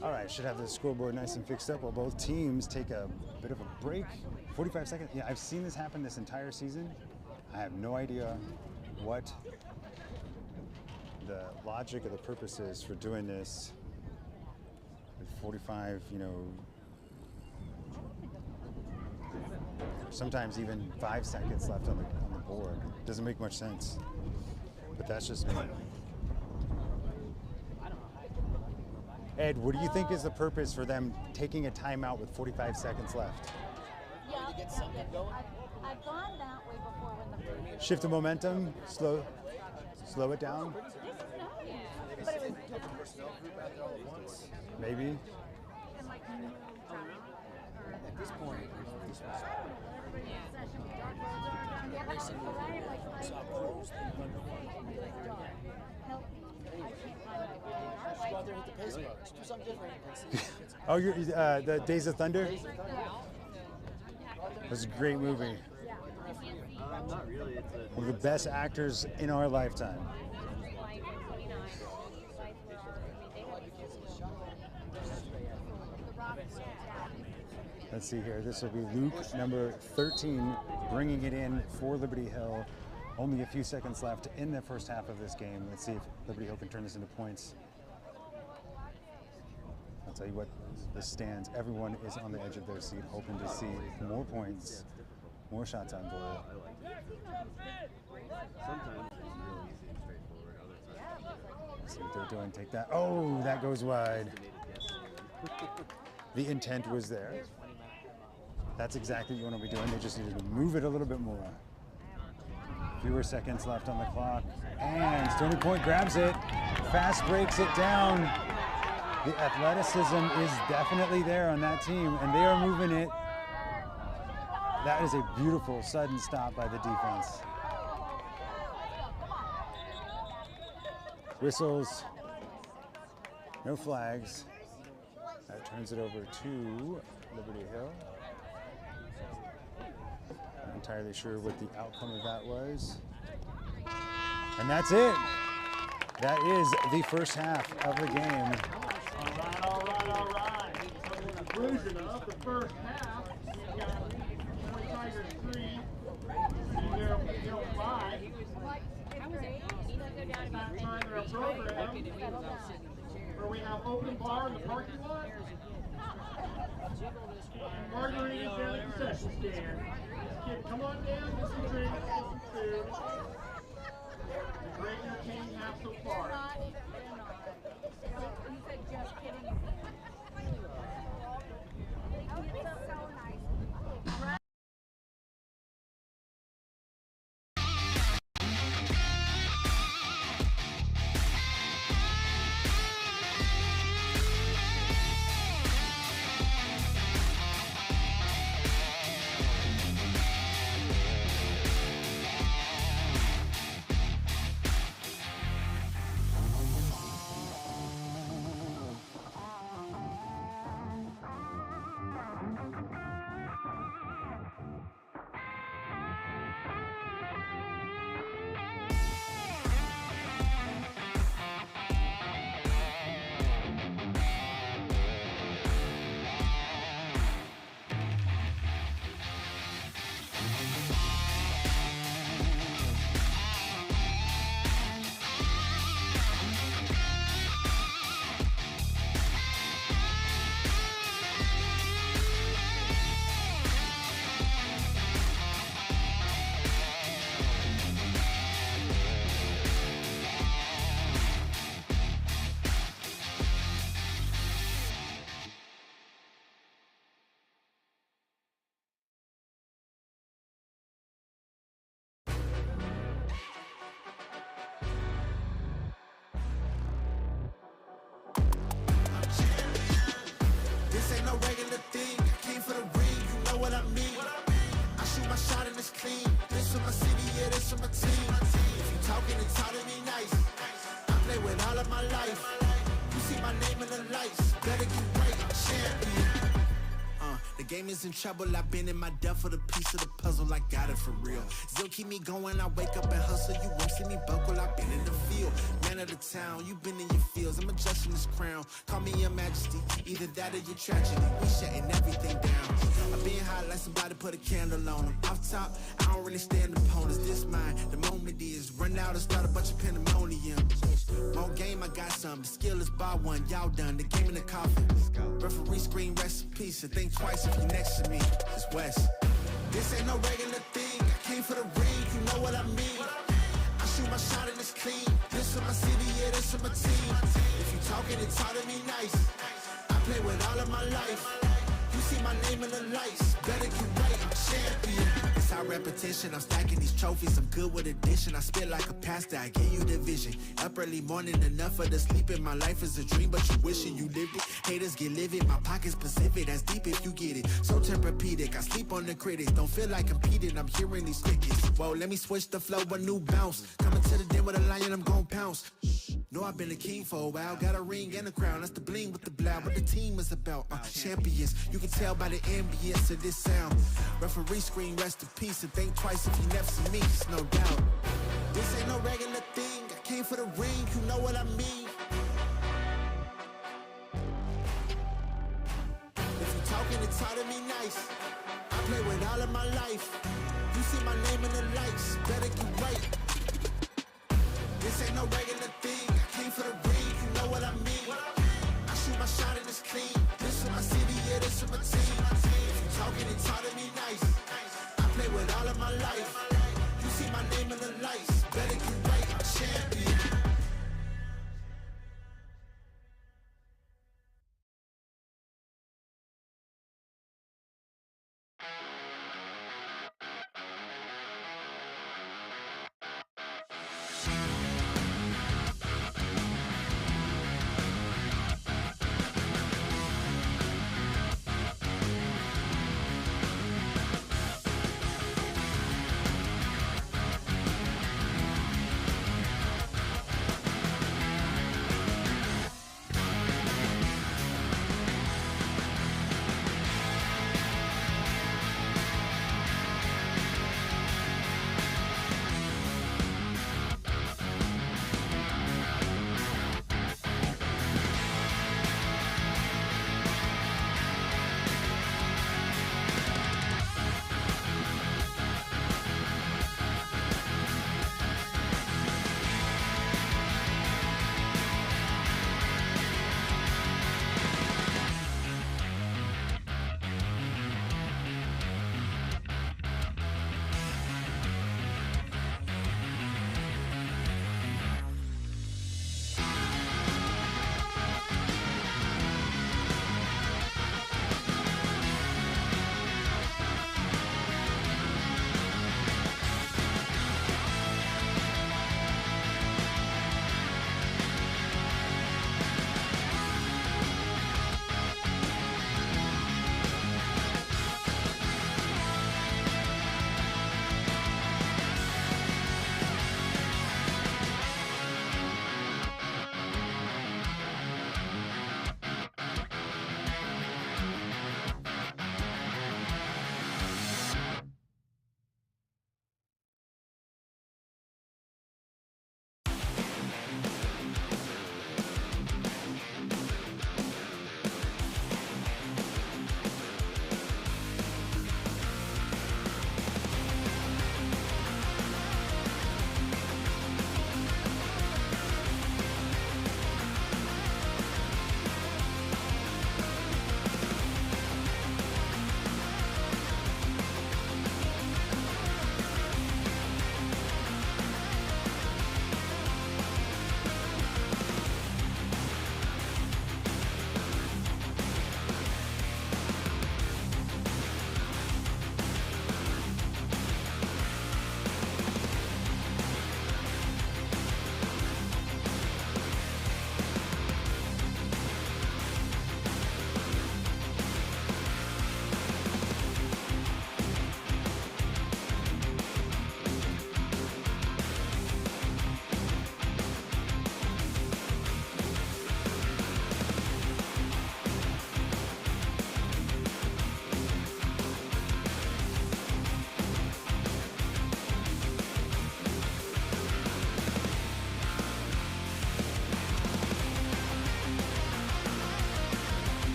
All right, should have the scoreboard nice and fixed up while both teams take a bit of a break. 45 seconds. Yeah, I've seen this happen this entire season. I have no idea what the logic or the purpose is for doing this with 45, sometimes even 5 seconds left on the board. Doesn't make much sense, but that's just me. Ed, what do you think is the purpose for them taking a timeout with 45 seconds left? Yeah, I've gone that way before when the first. Shift the momentum, slow it down. But it was Maybe. At this point, go out there and hit the pace bars. Do something different. Oh, you're the Days of Thunder? It was a great movie. Not really. It's One of the best actors in our lifetime. Let's see here. This will be Luke, number 13, bringing it in for Liberty Hill. Only a few seconds left in the first half of this game. Let's see if Liberty Hill can turn this into points. I'll tell you what, the stands, everyone is on the edge of their seat, hoping to see more points, more shots on goal. sometimes it's real easy and straightforward. Other times, Let's see what they're doing. Take that. Oh, that goes wide. The intent was there. That's exactly what you want to be doing. They just needed to move it a little bit more. Fewer seconds left on the clock. And Stony Point grabs it. Fast breaks it down. The athleticism is definitely there on that team, and they are moving it. That is a beautiful sudden stop by the defense. Whistles. No flags. That turns it over to Liberty Hill. Not entirely sure what the outcome of that was. And that's it. That is the first half of the game. All right. So the conclusion of the first half, we got Tigers 3, 0-5. That time in our program, where we have open bar in the parking lot, and margaritas down at the concession stand. Kid, come on down, get some drinks, get some food. It's a great entertaining half so far. You said just kidding. know what I mean. I shoot my shot and it's clean. This for my city, yeah, this for my team. If you talking and talking me nice, I play with all of my life. You see my name in the lights, better get right, I'm champion. The game is in trouble, I've been in my depth for the piece of the puzzle, I got it for real. Still keep me going, I wake up and hustle, you won't see me buckle, I've been in the field. Man of the town, you been in your fields, I'm adjusting this crown. Call me your majesty, either that or your tragedy, we shutting everything down. I've been hot like somebody put a candle on them. Off top, I don't really stand opponents, this mine, the moment is run out and start a bunch of pandemonium. More game, I got some, the skill is bar one, y'all done, the game in the coffin. Referee screen, rest in peace, and think twice if you next to me, it's West. This ain't no regular thing, I came for the ring, you know what I mean. I shoot my shot and it's clean, this for my city, yeah, this for my team. If you talking and talk to me nice, I play with all of my life. You see my name in the lights, better get right, I'm champion. It's our repetition, I'm stacking these trophies, I'm good with addition. I spit like a pastor, I give you the vision. Up early morning, enough for the sleep in my life is a dream, but you wishing you lived it. Haters get livid, my pocket's Pacific, that's deep if you get it. So Tempur-Pedic, I sleep on the critics, don't feel like competing, I'm hearing these crickets. Whoa, let me switch the flow, a new bounce. Coming to the den with a lion, I'm gon' pounce. Know I've been a king for a while, got a ring and a crown, that's the bling with the blow. What the team is about, champions. You can tell by the ambience of this sound. Referee screen, rest in peace, and think twice if you never see me, it's no doubt. This ain't no regular thing, I came for the ring, you know what I mean. If you talking and talk to me nice, I play with all of my life. You see my name in the lights, better get right. This ain't no regular thing, I came for the ring, you know what I mean. I shoot my shot and it's clean, this for my city, yeah, this for my team. If you talking and talk to me nice, I play with all of my life. You see my name in the lights, better get right, I'm champion.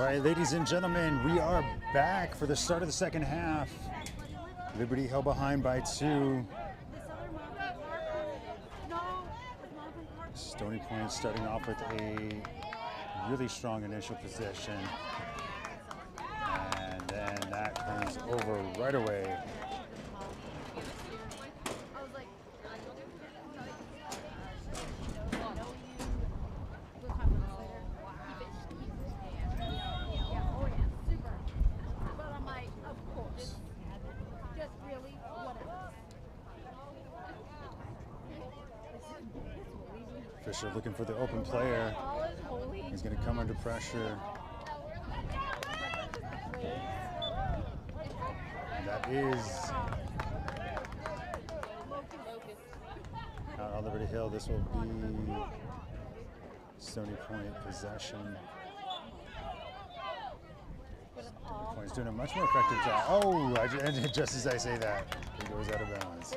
right, ladies and gentlemen, we are back for the start of the second half. Liberty Hill behind by 2. Stony Point starting off with a really strong initial possession. And then that turns over right away. Fisher looking for the open player. He's going to come under pressure. That is out on Liberty Hill. This will be Stony Point possession. Stony Point's doing a much more effective job. Oh, just as I say that, he goes out of bounds.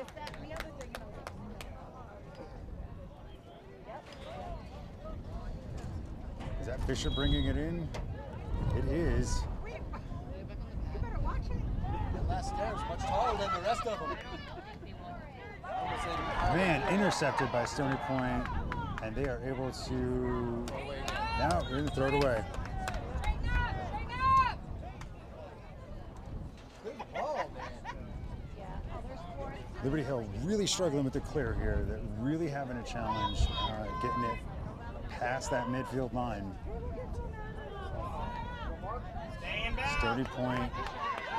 Is that Fisher bringing it in? It is. That last stair is much taller than the rest of them. Man, intercepted by Stony Point, and they are able to now throw it away. Good ball, man. Liberty Hill really struggling with the clear here. They're really having a challenge getting it past that midfield line. Stony Point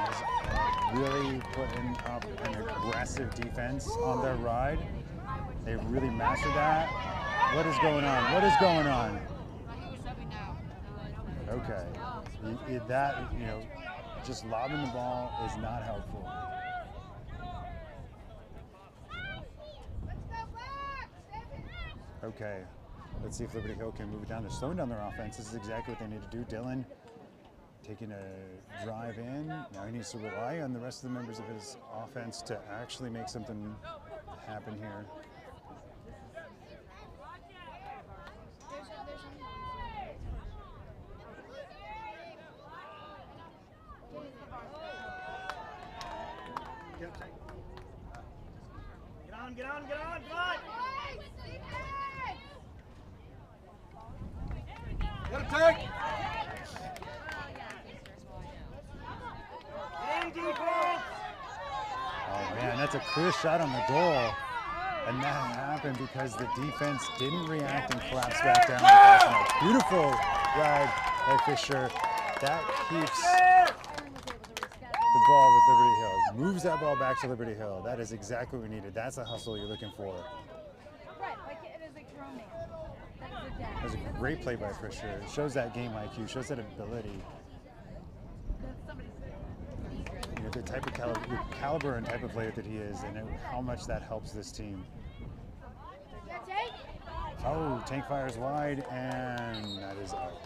is really putting up an aggressive defense on their ride. They really mastered that. What is going on? What is going on? Okay. That, just lobbing the ball is not helpful. Okay. Let's see if Liberty Hill can move it down. They're slowing down their offense. This is exactly what they need to do. Dylan taking a drive in. Now he needs to rely on the rest of the members of his offense to actually make something happen here. Get on, come on! Get him, Tank! Oh man, that's a clear shot on the goal. And that happened because the defense didn't react and collapsed back down. Beautiful ride by Fisher. That keeps the ball with Liberty Hill. Moves that ball back to Liberty Hill. That is exactly what we needed. That's the hustle you're looking for. That was a great play by Fisher. It shows that game IQ, shows that ability. The type of caliber and type of player that he is, and how much that helps this team. Oh, Tank fires wide, and that is out.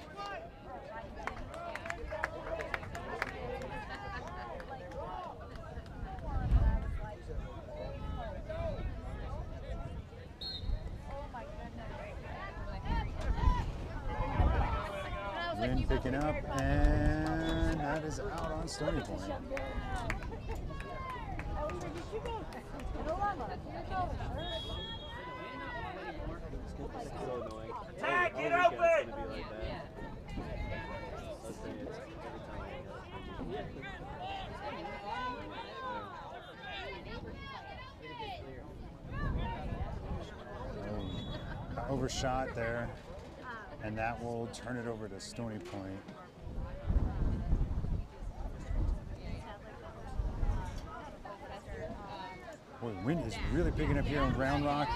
Wind picking up, and that is out on Stony Point. Attack, get open! Overshot there, and that will turn it over to Stony Point. Boy, wind is really picking up here on Round Rock.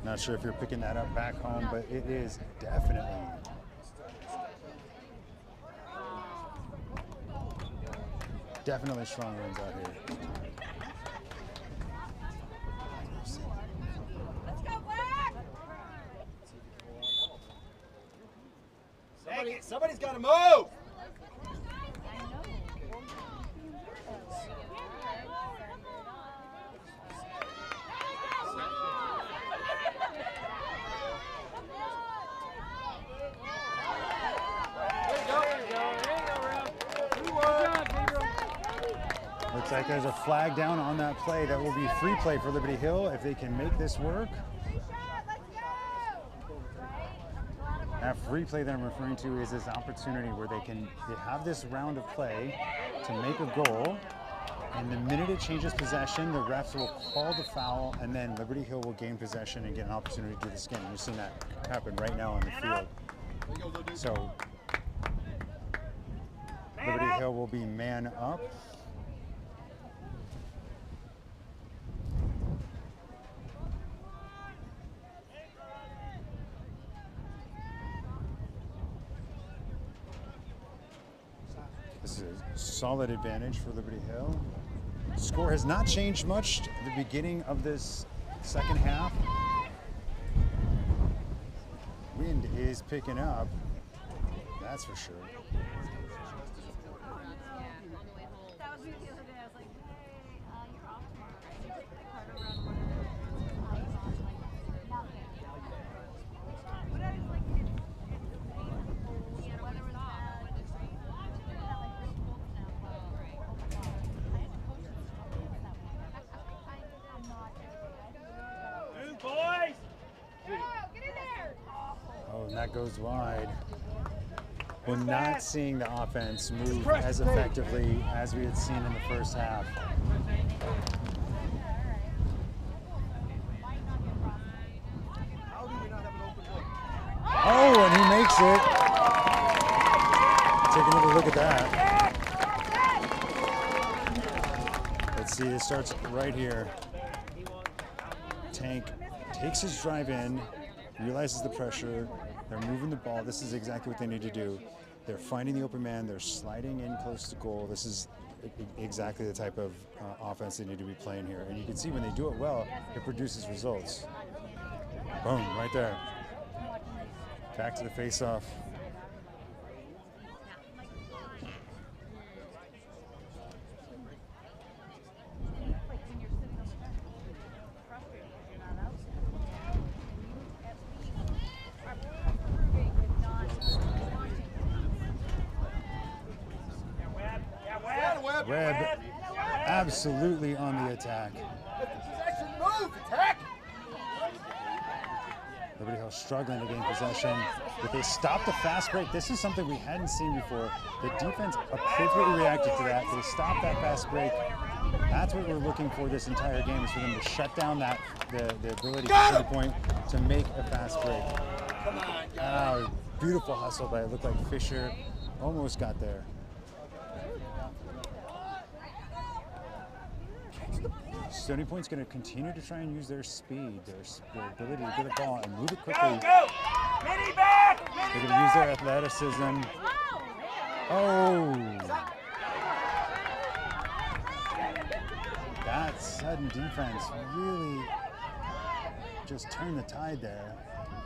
Not sure if you're picking that up back home, but it is definitely. Definitely strong winds out here. Somebody's got to move! Looks like there's a flag down on that play. That will be free play for Liberty Hill if they can make this work. That free play that I'm referring to is this opportunity where they have this round of play to make a goal, and the minute it changes possession, the refs will call the foul, and then Liberty Hill will gain possession and get an opportunity to do this again. You're seeing that happen right now on the field. So Liberty Hill will be man up. This is a solid advantage for Liberty Hill. Score has not changed much at the beginning of this second half. Wind is picking up, that's for sure. That was me the other day. I was like, hey, you're off tomorrow, right? You take the card around one of the But I was like, it's late. The weather was bad. Move, boys! Get in there! Oh, and that goes wide. We're not seeing the offense move as effectively as we had seen in the first half. Oh, and he makes it. Take another look at that. Let's see, it starts right here. Tank takes his drive in, realizes the pressure, they're moving the ball. This is exactly what they need to do. They're finding the open man, they're sliding in close to goal. This is exactly the type of offense they need to be playing here. And you can see when they do it well, it produces results. Boom, right there. Back to the face-off. Webb absolutely on the attack. Move, attack! Liberty Hill struggling to gain possession, but they stopped the fast break. This is something we hadn't seen before. The defense appropriately reacted to that. They stopped that fast break. That's what we're looking for this entire game, is for them to shut down the ability at some point to make a fast break. Come on, guys. Oh, beautiful hustle, but it looked like Fisher almost got there. Stony Point's going to continue to try and use their speed, their ability to get a ball and move it quickly. Go! Mini back! They're going to use their athleticism. Oh! That sudden defense really just turned the tide there.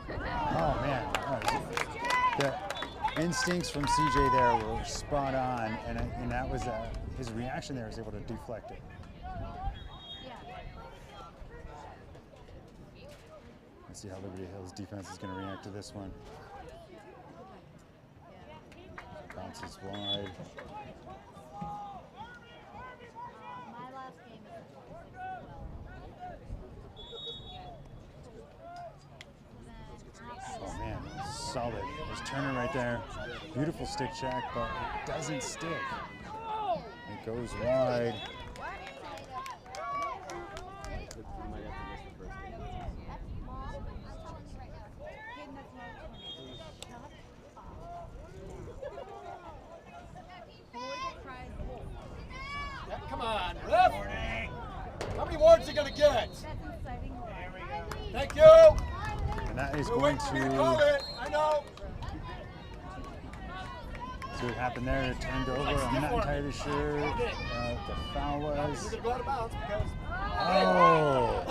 Oh man, the instincts from CJ there were spot on, and that was his reaction there was able to deflect it. Let's see how Liberty Hill's defense is going to react to this one. Bounces wide. Oh man, solid. There's Turner right there. Beautiful stick check, but it doesn't stick. It goes wide. Come on, ref! How many wards are you gonna get? Thank you! And that is We're going waiting for you to call to it. I know. see what happened there. It turned over. I'm not entirely sure what the foul was. You're gonna go out of bounds because. Oh!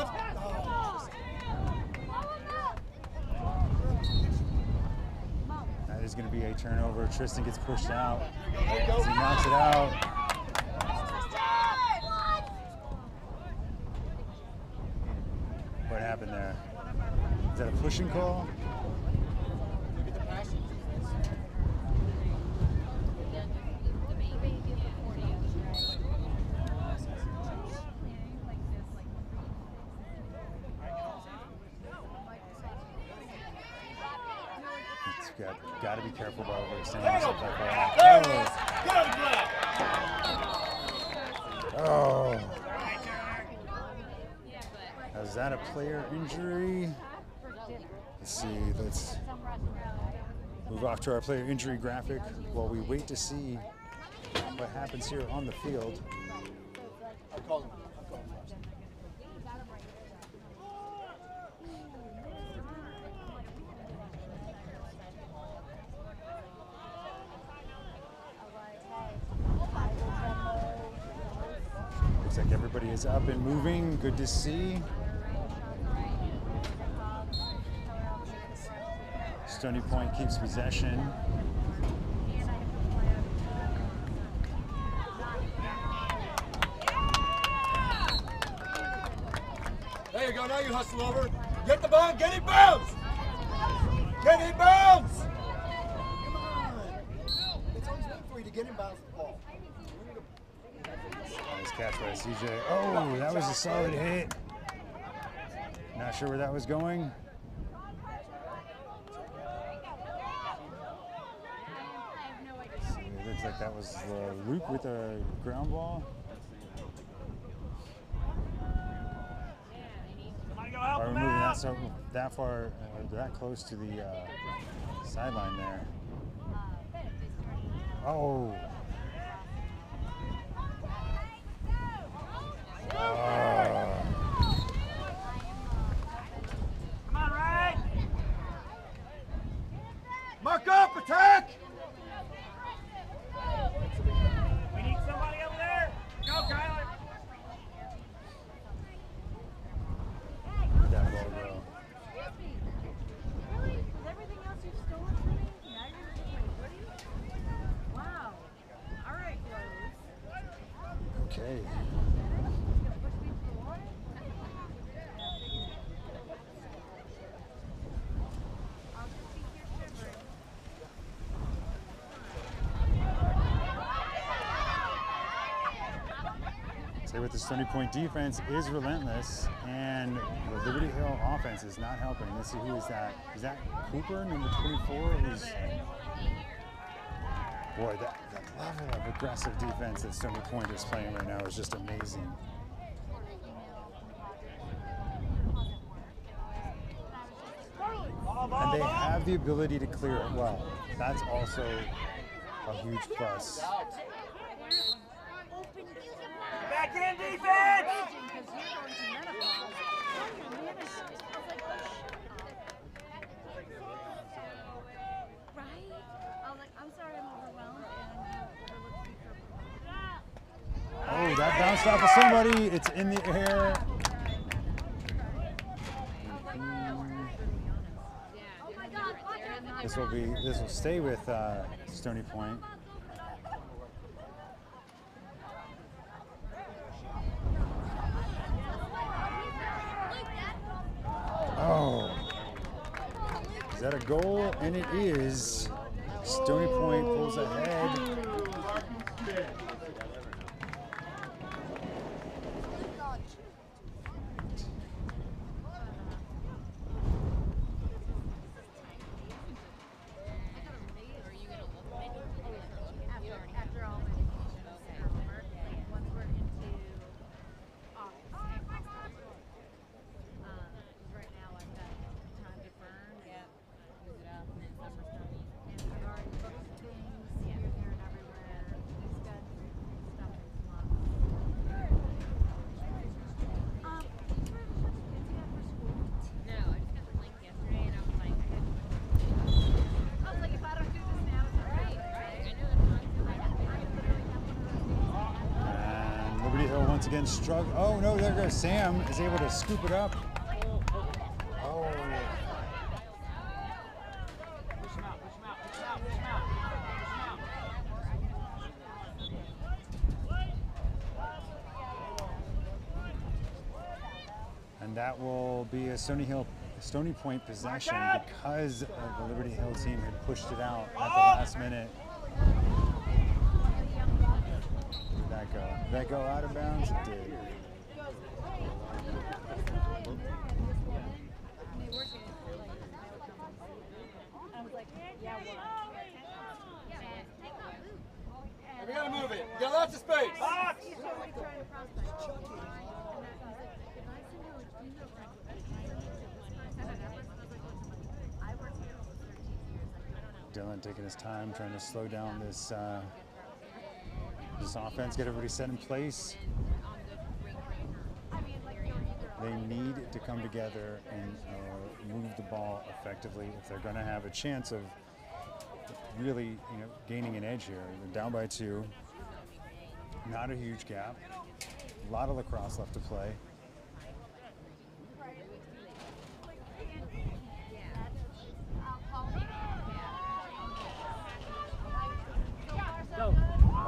That is going to be a turnover. Tristan gets pushed out as he knocks it out. What happened there? Is that a pushing call? Got to be careful about overextending yourself that far. Oh. Is that a player injury? Let's see. Let's move off to our player injury graphic while we wait to see what happens here on the field. I called him. Looks like everybody is up and moving. Good to see. Stony Point keeps possession. There you go. Now you hustle over. Get the ball. Get it bounce. Get it bounce. Come on. It's always waiting for you to get him bounce the ball. Nice catch by CJ. Oh, that was a solid hit. Not sure where that was going. It looks like that was Luke with a ground ball. Are we moving that far, that close to the sideline there? Oh. Come on, right. Mark up, attack. We need somebody over there. Go, Kyler. That ball go. Really? Is everything else you've stolen from me? Now you're just like, what are you? Wow. All right, Rose. Okay. Say what the Stony Point defense is relentless, and the Liberty Hill offense is not helping. Let's see, who is that? Is that Cooper, number 24? Boy, that level of aggressive defense that Stony Point is playing right now is just amazing. And they have the ability to clear it well. That's also a huge plus. Back in defense. Oh, that bounced off of somebody. It's in the air. This will stay with Stony Point. Oh, is that a goal? And it is. Stony Point pulls ahead. Once again, struggle. Oh no, there goes Sam. Is able to scoop it up. Oh. And that will be a Stony Point possession because the Liberty Hill team had pushed it out at the last minute. Did that go out of bounds? It did. I was like, yeah, Dylan taking his time, trying to slow down this this offense, get everybody set in place. They need to come together and move the ball effectively if they're going to have a chance of really, gaining an edge here. They're down by 2. Not a huge gap. A lot of lacrosse left to play.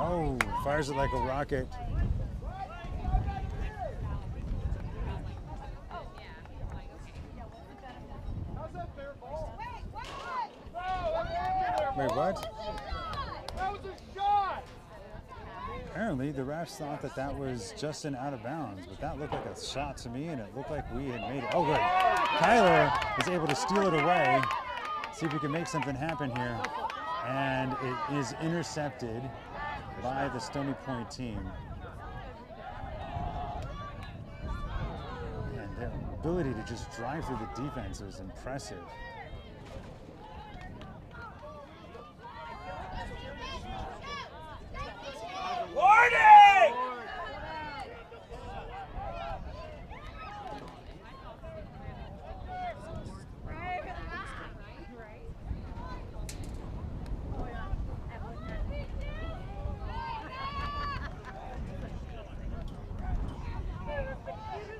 Oh, fires it like a rocket. Wait, what? That was a shot! Apparently, the refs thought that that was just an out of bounds, but that looked like a shot to me, and it looked like we had made it. Oh, good. Kyler is able to steal it away. See if we can make something happen here. And it is intercepted by the Stony Point team. And their ability to just drive through the defense was impressive. Warning!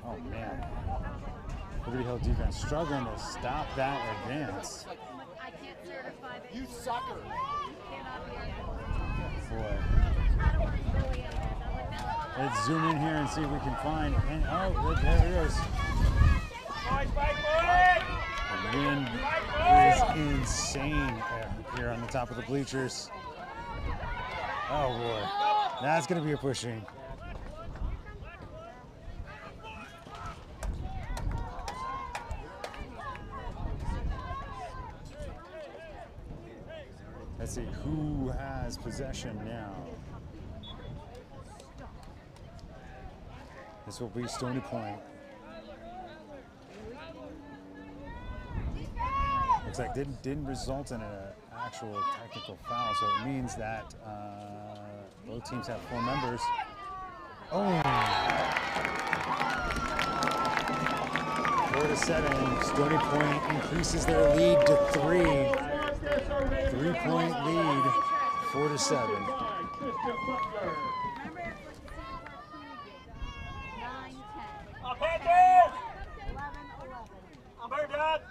Oh man, Liberty Hill defense struggling to stop that advance. I can't certify that You sucker! cannot be Boy, I don't want to really get it. let's zoom in here and see if we can find. And oh, there it is. Boys, fight for it! The wind is insane here on the top of the bleachers. Oh boy, that's gonna be a pushing. Let's see who has possession now. This will be Stony Point. Looks like didn't result in an actual technical foul, so it means that both teams have 4 members. Oh! 4-7. Stony Point increases their lead to 3. 3-point lead, 4-7. Up, Panthers! 11. I'm burned up.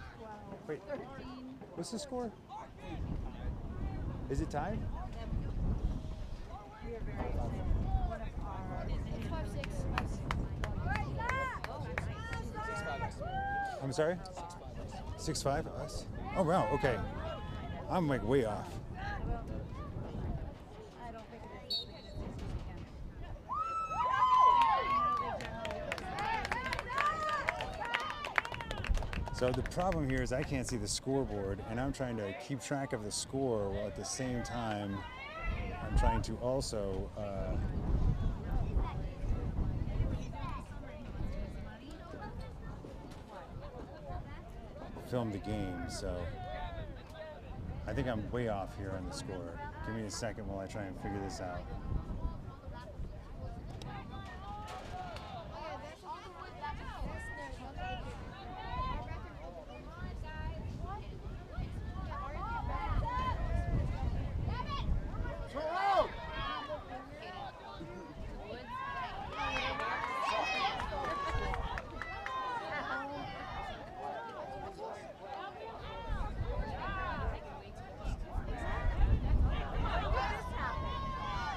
Wait, what's the score? Is it tied? We are very excited. One of our I'm sorry? 6-5 us? Oh wow, okay. I'm like way off. I don't think it is as So the problem here is I can't see the scoreboard, and I'm trying to keep track of the score while at the same time I'm trying to also film the game. So I think I'm way off here on the score. Give me a second while I try and figure this out.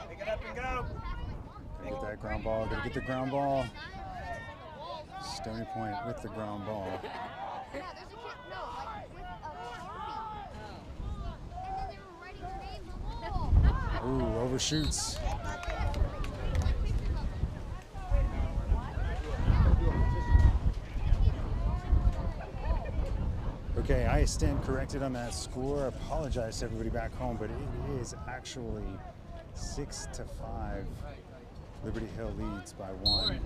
Pick it up and go. Get that ground ball. Gotta get the ground ball. Stony Point with the ground ball. Yeah, there's a kid, no, like with a Sharpie. And then they were writing their names on the wall. Ooh, overshoots. Okay, I stand corrected on that score. I apologize to everybody back home, but it is actually 6-5. Liberty Hill leads by 1.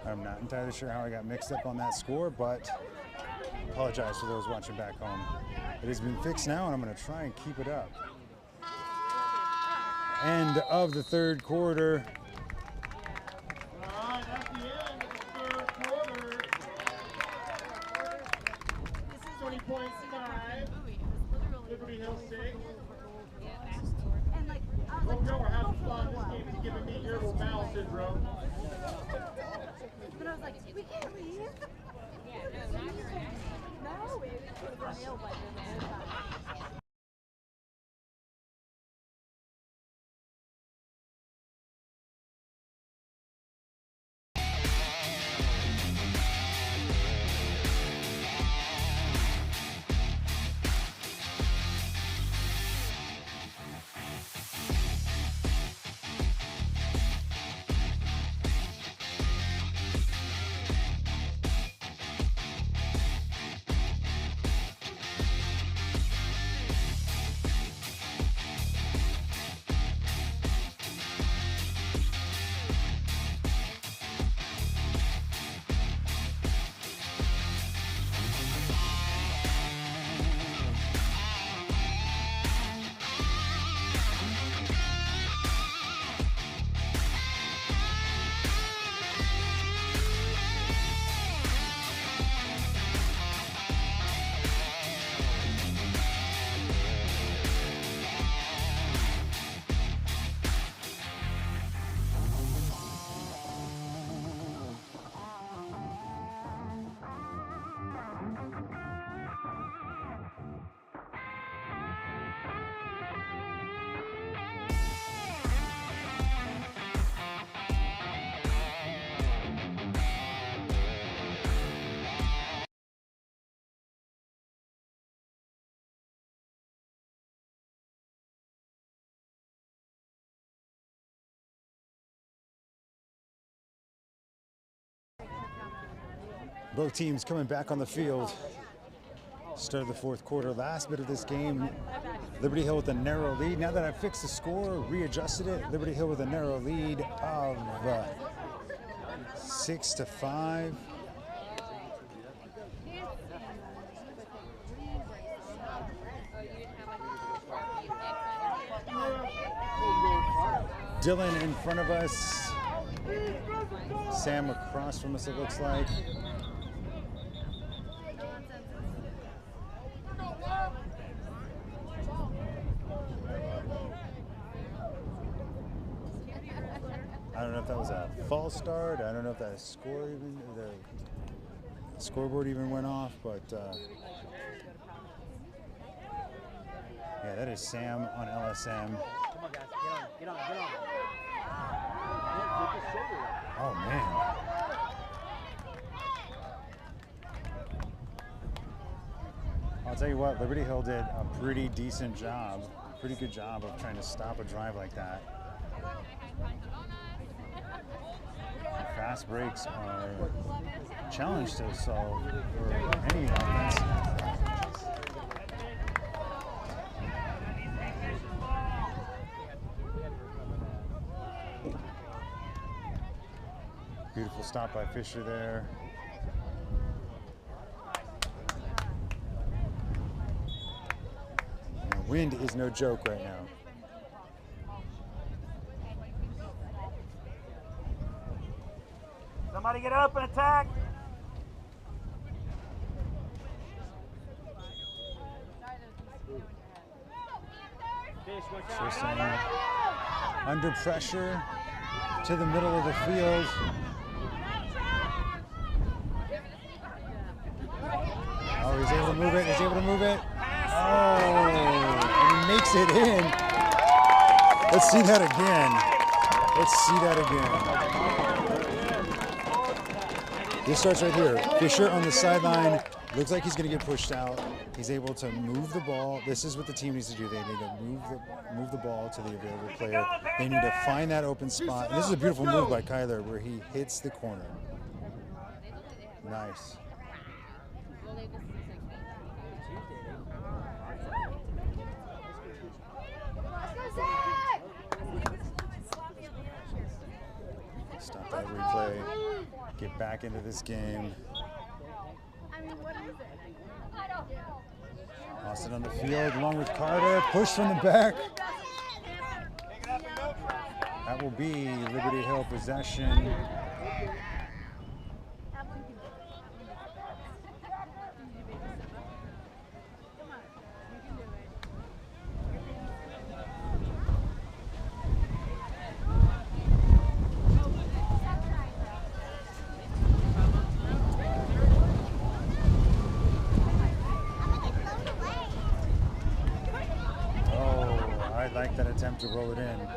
I'm not entirely sure how I got mixed up on that score, but apologize for those watching back home. It has been fixed now, and I'm going to try and keep it up. End of the third quarter. All right, that's the end of the third quarter. 20.5. Liberty Hill 6. And like, I was Hope like, y'all were having fun. This game is giving me irritable bowel syndrome. but I was like, we can't leave. No, we put the nail biter the whole time. Both teams coming back on the field. Start of the fourth quarter. Last bit of this game, Liberty Hill with a narrow lead. Now that I've fixed the score, readjusted it, Liberty Hill with a narrow lead of 6-5. Dylan in front of us. Sam across from us, it looks like. I don't know if that was a false start. I don't know if that score even, the scoreboard even went off, but yeah, that is Sam on LSM. Come on, guys. Get on. Oh man. I'll tell you what, Liberty Hill did a pretty decent job, pretty good job of trying to stop a drive like that. Fast breaks are a challenge to solve for any offense. Beautiful stop by Fisher there. And wind is no joke right now. Somebody get up and attack. Tristan under pressure to the middle of the field. Oh, he's able to move it. He's able to move it. Oh, and he makes it in. Let's see that again. Let's see that again. This starts right here. Fisher on the sideline. Looks like he's going to get pushed out. He's able to move the ball. This is what the team needs to do. They need to move the ball to the available player. They need to find that open spot. And this is a beautiful move by Kyler where he hits the corner. Nice. Stop that replay. Get back into this game. Austin on the field along with Carter. Push from the back. That will be Liberty Hill possession. I like that attempt to roll it in.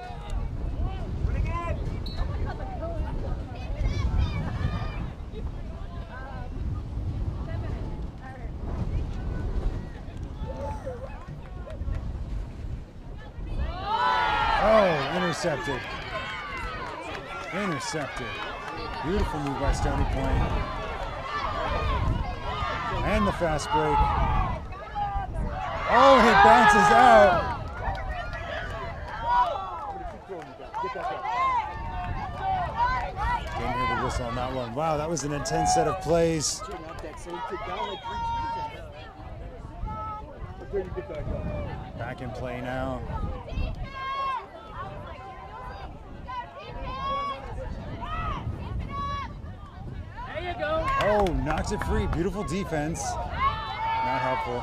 Oh, intercepted. Intercepted. Beautiful move by Stony Point. And the fast break. Oh, it bounces out. Didn't hear the whistle on that one. Wow, that was an intense set of plays. Back in play now. There you go. Oh, knocks it free. Beautiful defense. Not helpful.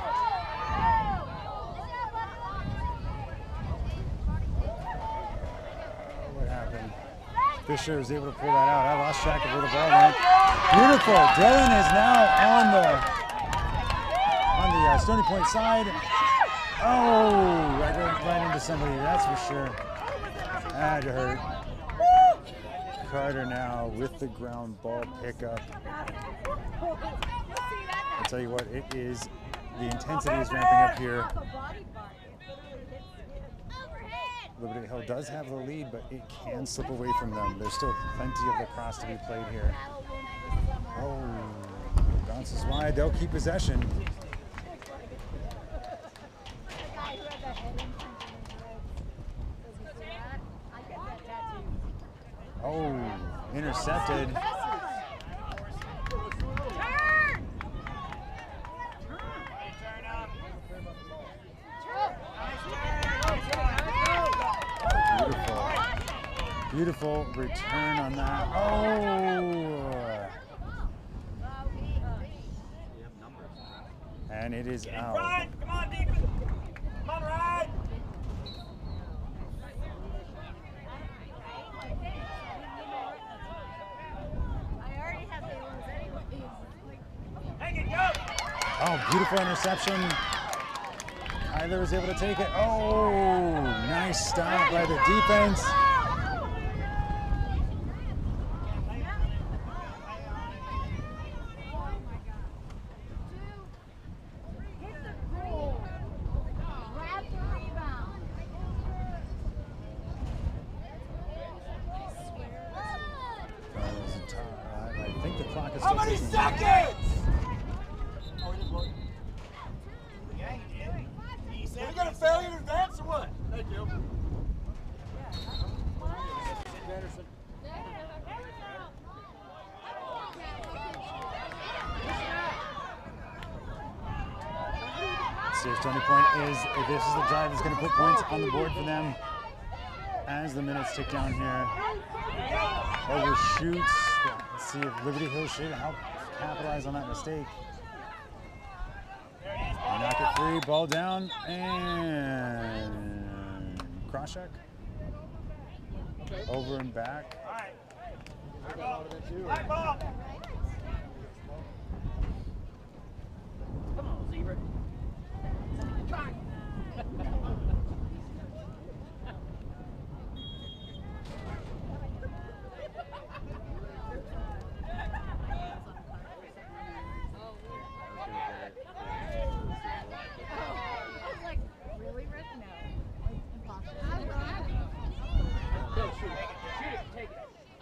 What happened? Fisher is able to pull that out. I lost track of where the ball went. Beautiful. Dylan is now on the Stony Point side. Oh, right into somebody. That's for sure. That had to hurt. Carter now with the ground ball pickup. I'll tell you what, it is. The intensity is ramping up here. Liberty Hill does have the lead, but it can slip away from them. There's still plenty of lacrosse to be played here. Oh, bounces wide. They'll keep possession. Oh, intercepted. Beautiful return on that. Oh! And it is out. Ryan, come on, defense. Come on, Ryan. Hang it, go. Oh, beautiful interception. Tyler was able to take it. Oh, nice stop by the defense. I think the clock is still How many ticking. seconds? We got a failure to advance or what? Thank you. Anderson. See if Stony Point is, if this is the drive that's going to put points on the board for them as the minutes tick down here. Overshoots. Let's see if Liberty Hill should help capitalize on that mistake. Knock it free, ball down, and cross check. Over and back. All right. High ball. Come on, Zebra. Try.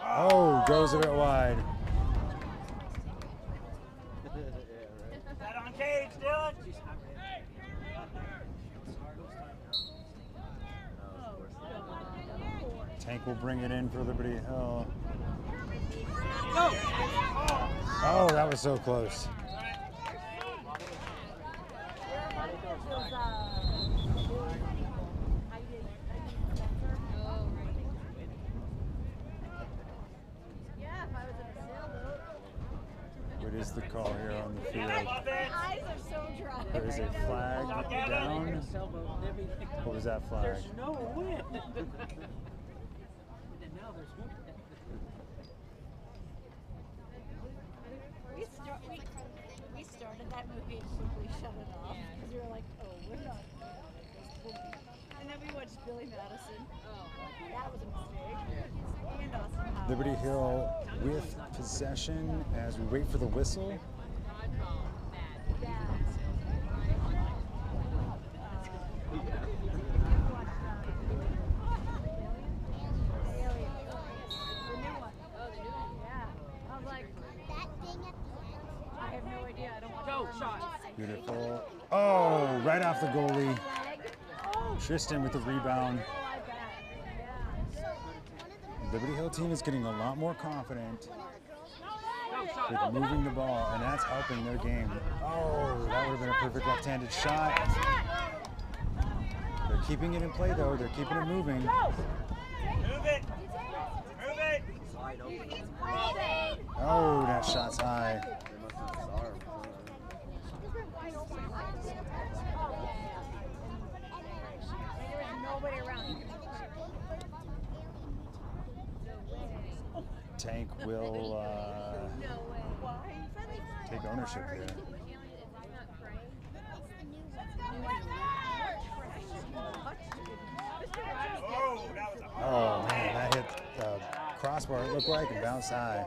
Oh, goes a bit wide. Is that on cage, Dylan? Tank will bring it in for Liberty Hill. Oh, that was so close. What is the call here on the field? My eyes are so dry. There is a flag down. What was that flag? There's no wind. And now there's wind. We started that movie and quickly shut it off because we were like, oh, we're not doing this. And then we watched Billy Madison. That was a mistake. And Austin Powers. Liberty Hill with possession as we wait for the whistle. Beautiful. Oh, right off the goalie. Tristan with the rebound. The Liberty Hill team is getting a lot more confident with moving the ball, and that's helping their game. Oh, that would have been a perfect left-handed shot. They're keeping it in play, though. They're keeping it moving. Move it. Move it. Oh, that shot's high. Tank will take ownership here. Oh man, that hit the crossbar, it looked like, and bounced high.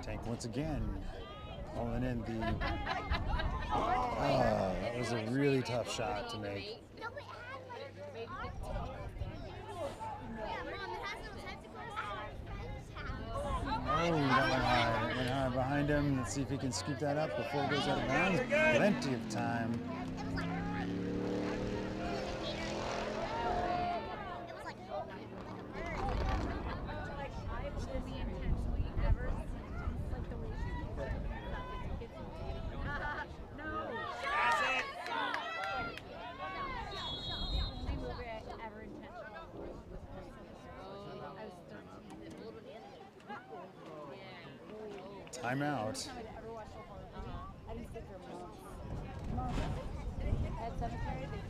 Tank once again pulling in the. That was a really tough shot to make. Oh, that went high. Went high behind him. Let's see if he can scoop that up before it goes out of bounds. Plenty of time. Timeout.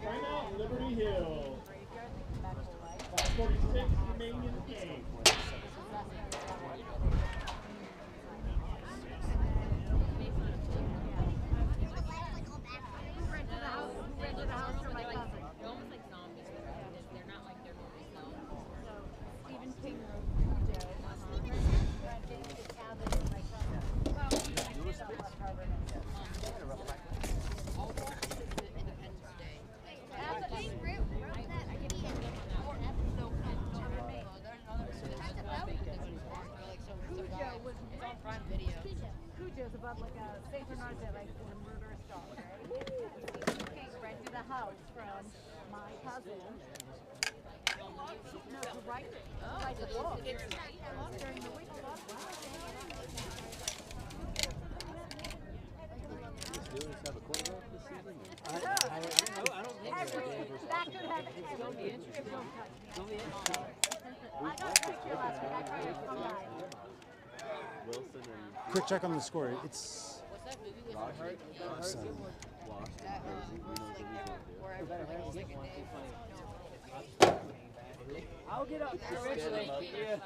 Timeout, Liberty Hill. 5:46 remaining in the game. Cujo's above like a St. Bernard's at like a murderous dog, right? Came right through the house from my cousin. No, to write it. Write the book. During the week. Have a quarterback this season? I don't think so. That could have every inch. I got a picture last week. I tried it for mine. Wilson and Quick check on the score. It's What's that movie with awesome. Lost. I'll get up eventually. Yeah.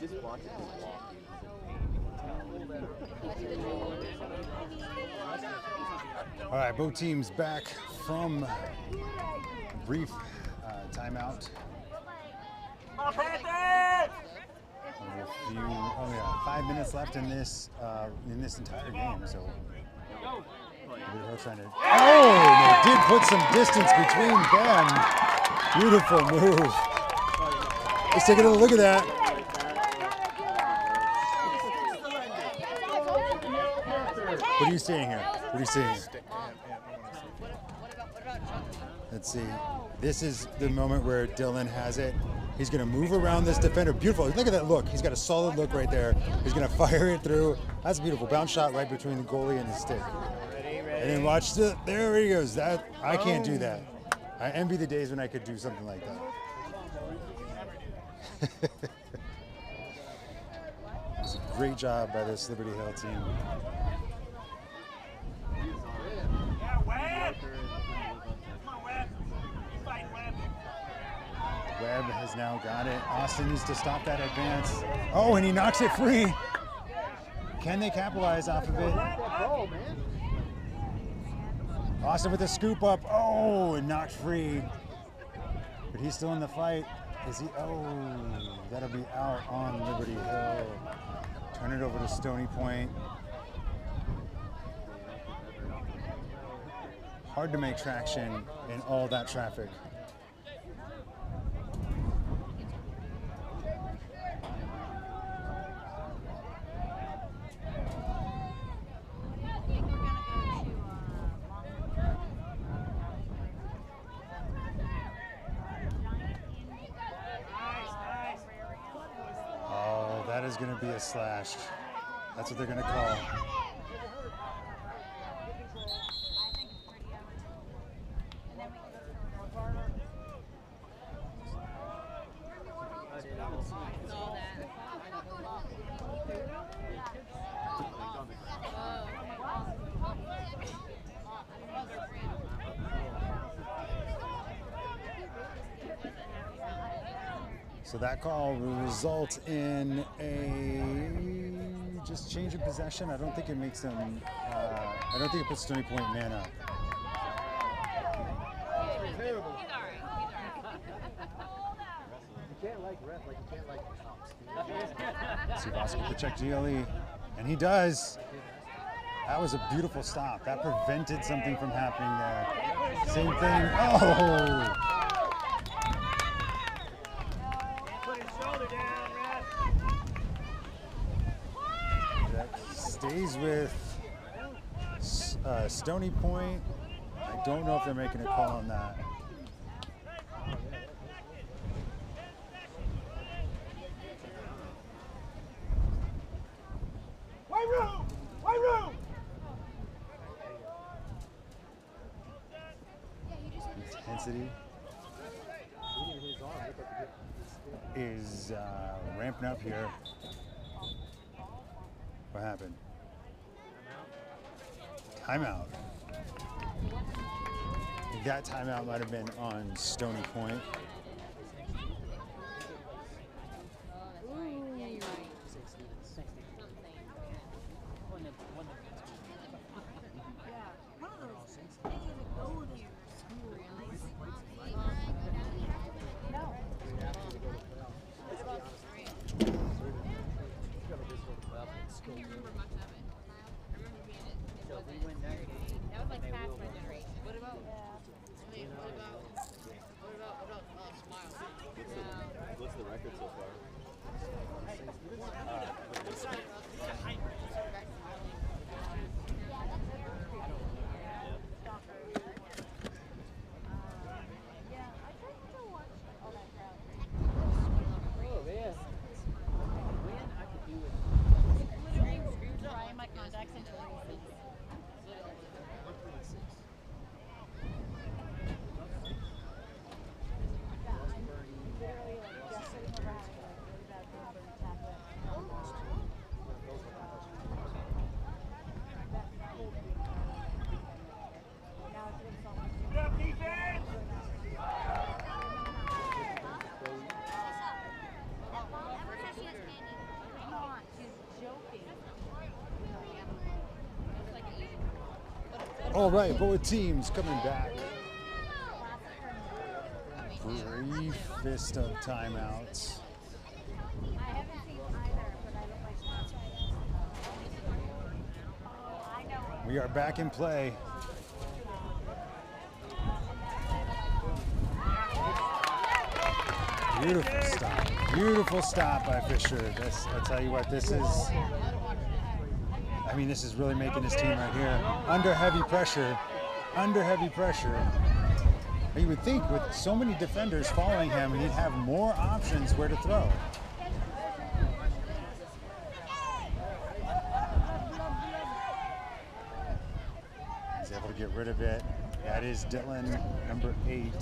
Just watch it. All right, both teams back from brief timeout. Only a few, 5 minutes left in this entire game. So, trying to. Oh, they did put some distance between them. Beautiful move. Let's take a little look at that. What are you seeing here? What are you seeing here? Let's see. This is the moment where Dylan has it. He's going to move around this defender. Beautiful. Look at that look. He's got a solid look right there. He's going to fire it through. That's a beautiful bounce shot right between the goalie and his stick. And then watch the, there he goes. That, I can't do that. I envy the days when I could do something like that. It's a great job by this Liberty Hill team. Yeah, Webb! Come on, Webb. You fight, Webb. Webb has now got it. Austin needs to stop that advance. Oh, and he knocks it free. Can they capitalize off of it? Austin with a scoop up. Oh, and knocked free. But he's still in the fight. Is he? Oh, that'll be out on Liberty Hill. Turn it over to Stony Point. Hard to make traction in all that traffic. That is going to be a slash. That's what they're going to call. So that call will result in a just change of possession. I don't think it makes them, I don't think it puts Stony Point man up. You can't like ref, like you can't like cops. See Vasco to check GLE, and he does. That was a beautiful stop. That prevented something from happening there. Same thing. Oh! Stays with Stony Point. I don't know if they're making a call on that. White room! White room! Intensity is ramping up here. What happened? Timeout. That timeout might have been on Stony Point. What's the record so far? All right, both teams coming back. Briefest of timeouts. We are back in play. Beautiful stop. Beautiful stop by Fisher. This, I tell you what, this is, I mean, this is really making his team right here. Under heavy pressure. You would think with so many defenders following him, he'd have more options where to throw. He's able to get rid of it. That is Dylan, number 8.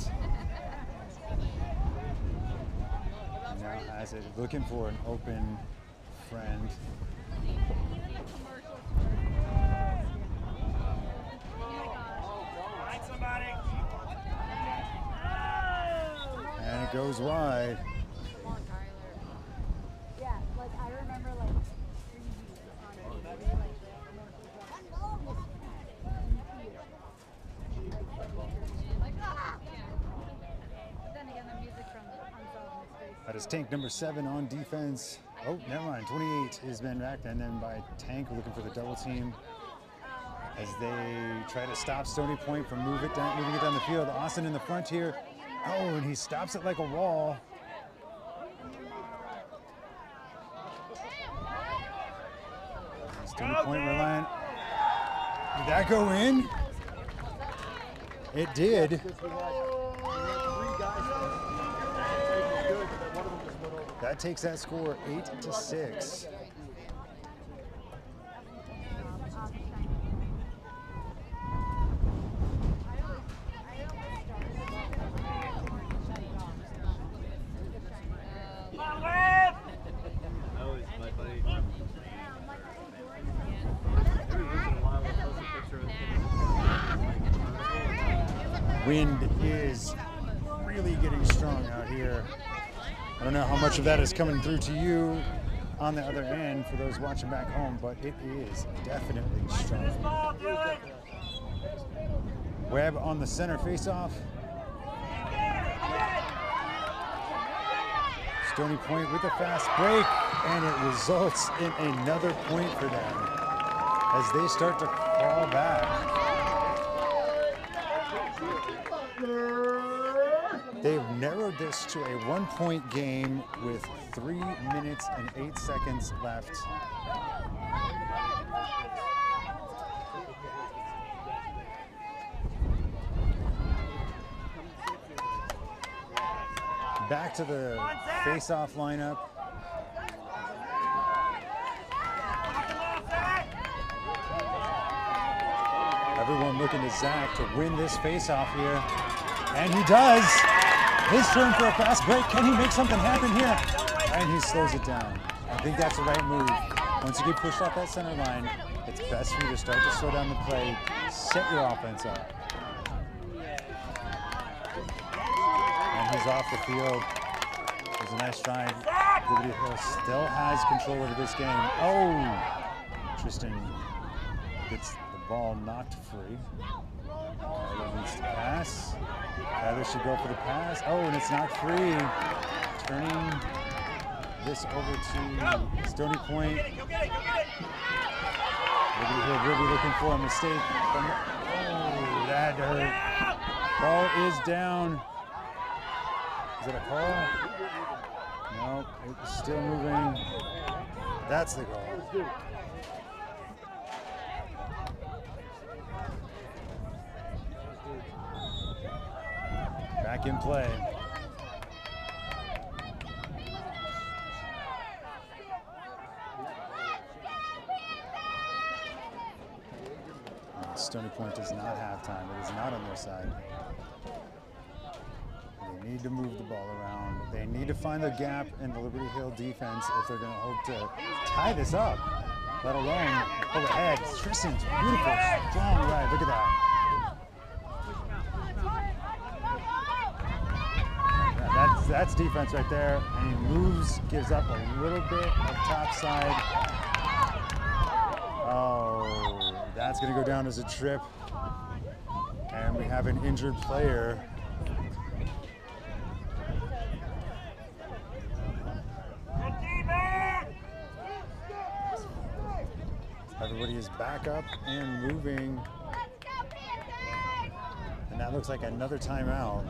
And now has it, looking for an open friend. Find somebody. And it goes wide. Yeah, like I remember like That is Tank number 7 on defense. Oh, never mind. 28 has been backed, and then by Tank looking for the double team as they try to stop Stony Point from moving it down the field. Austin in the front here. Oh, and he stops it like a wall. Stony Point reliant. Did that go in? It did. That takes that score 8-6. Wind is really getting strong out here. I don't know how much of that is coming through to you on the other end for those watching back home, but it is definitely strong. Webb on the center faceoff. Stony Point with a fast break, and it results in another point for them as they start to crawl back. They've narrowed this to a 1-point game with 3 minutes and 8 seconds left. Back to the face-off lineup. Everyone looking to Zach to win this face-off here. And he does. His turn for a fast break. Can he make something happen here? And he slows it down. I think that's the right move. Once you get pushed off that center line, it's best for you to start to slow down the play, set your offense up. And he's off the field. It was a nice drive. Liberty Hill still has control over this game. Oh! Tristan gets the ball knocked free. Kyler needs to pass. Kyler should go for the pass. Oh, and it's not free. Turning this over to Stony Point. Liberty Hill will be looking for a mistake. Oh, that hurt. Ball is down. Is it a call? No, it's still moving. That's the goal. Back in play. Stony Point does not have time. It is not on their side. They need to move the ball around. They need to find the gap in the Liberty Hill defense if they're going to hope to tie this up, let alone pull ahead. Tristan's beautiful, strong ride. Look at that. That's defense right there, and he moves, gives up a little bit of top side. Oh, that's going to go down as a trip, and we have an injured player. Everybody is back up and moving, and that looks like another timeout.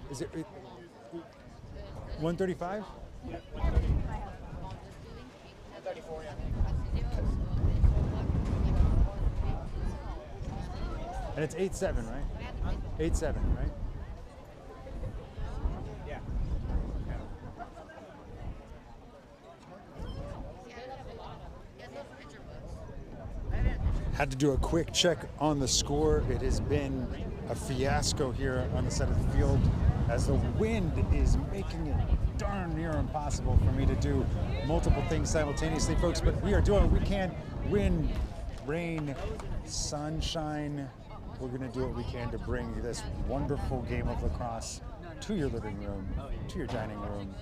Is it 135? And it's 8-7, right? 8-7, right? Yeah. Had to do a quick check on the score. It has been a fiasco here on the side of the field as the wind is making it darn near impossible for me to do multiple things simultaneously, folks, but we are doing what we can. Wind, rain, sunshine. We're going to do what we can to bring this wonderful game of lacrosse to your living room, to your dining room,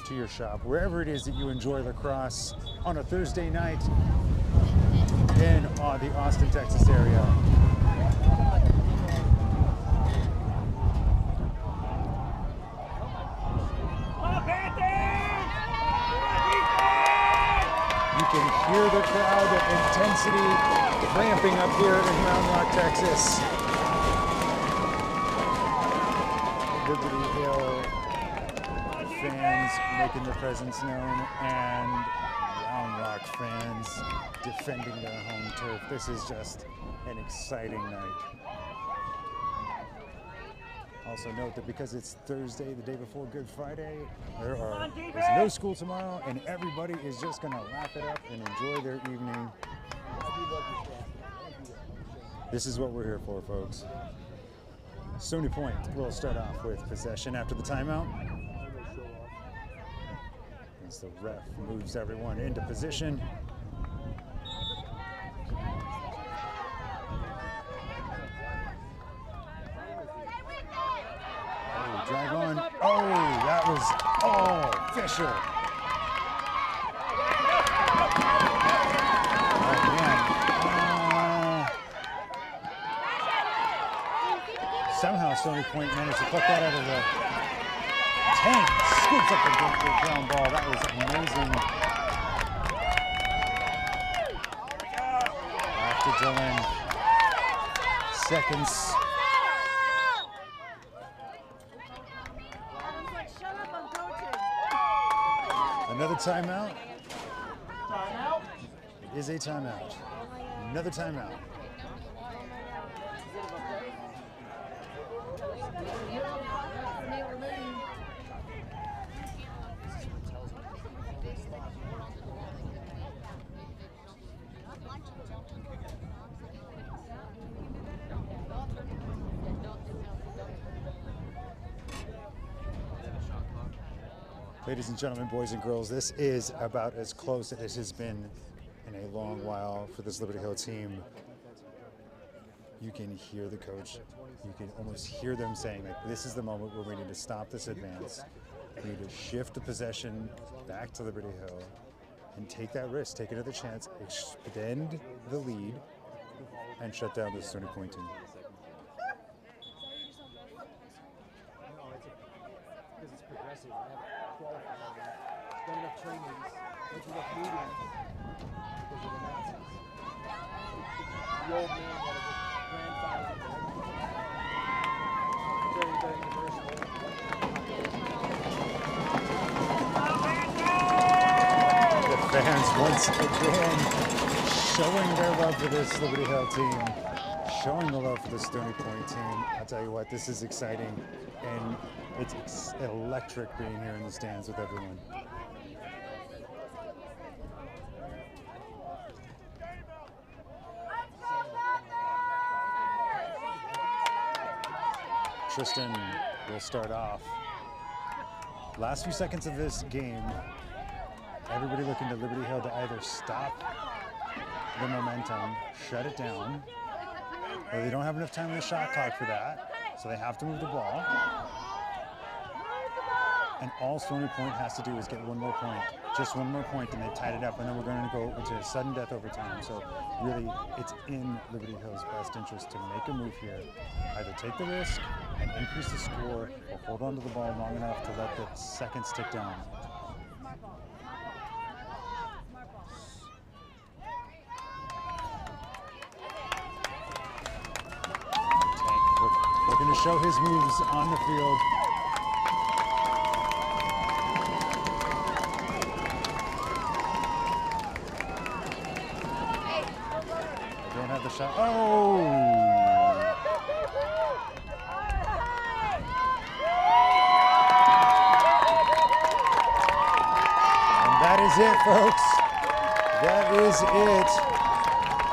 to your shop, wherever it is that you enjoy lacrosse on a Thursday night in the Austin, Texas area. You can hear the crowd intensity ramping up here in Round Rock, Texas. Liberty Hill fans making their presence known, and Round Rock fans defending their home turf. This is just an exciting night. Also note that because it's Thursday, the day before Good Friday, there's no school tomorrow, and everybody is just going to wrap it up and enjoy their evening. This is what we're here for, folks. Stony Point will start off with possession after the timeout. As the ref moves everyone into position. Oh, drag on. Oh, that was, Fisher. Somehow Stony Point managed to pluck that out of the tank. Scoops up the ground ball. That was amazing. Off to Dylan. Seconds. Another timeout. Timeout. It is a timeout. Another timeout. Ladies and gentlemen, boys and girls, this is about as close as it has been in a long while for this Liberty Hill team. You can hear the coach. You can almost hear them saying, like, this is the moment where we need to stop this advance. We need to shift the possession back to Liberty Hill and take that risk, take another chance, extend the lead, and shut down this Stony Point team. Because it's progressive. I have qualified. Done enough trainings. Went to enough meetings. Because of the Nazis. The old man that was grandfather. Very, very universal. The fans once again showing their love for this Liberty Hill team, showing the love for the Stony Point team. I'll tell you what, this is exciting, and it's electric being here in the stands with everyone. Tristan will start off. Last few seconds of this game, everybody looking to Liberty Hill to either stop the momentum, shut it down, or they don't have enough time on the shot clock for that, so they have to move the ball. And all Stony Point has to do is get one more point, just one more point, and they've tied it up, and then we're going to go into a sudden death overtime. So really, it's in Liberty Hill's best interest to make a move here, either take the risk and increase the score, or hold on to the ball long enough to let the seconds tick down. Looking to show his moves on the field. shot. Oh! That is it, folks. That is it.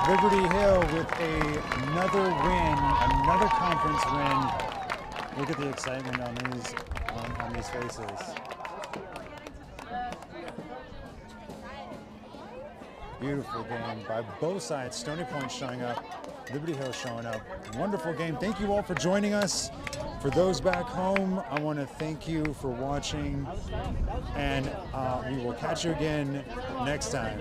Liberty Hill with another win, another conference win. Look at the excitement on these faces. Beautiful game by both sides. Stony Point showing up, Liberty Hill showing up. Wonderful game. Thank you all for joining us. For those back home, I want to thank you for watching, and we will catch you again next time.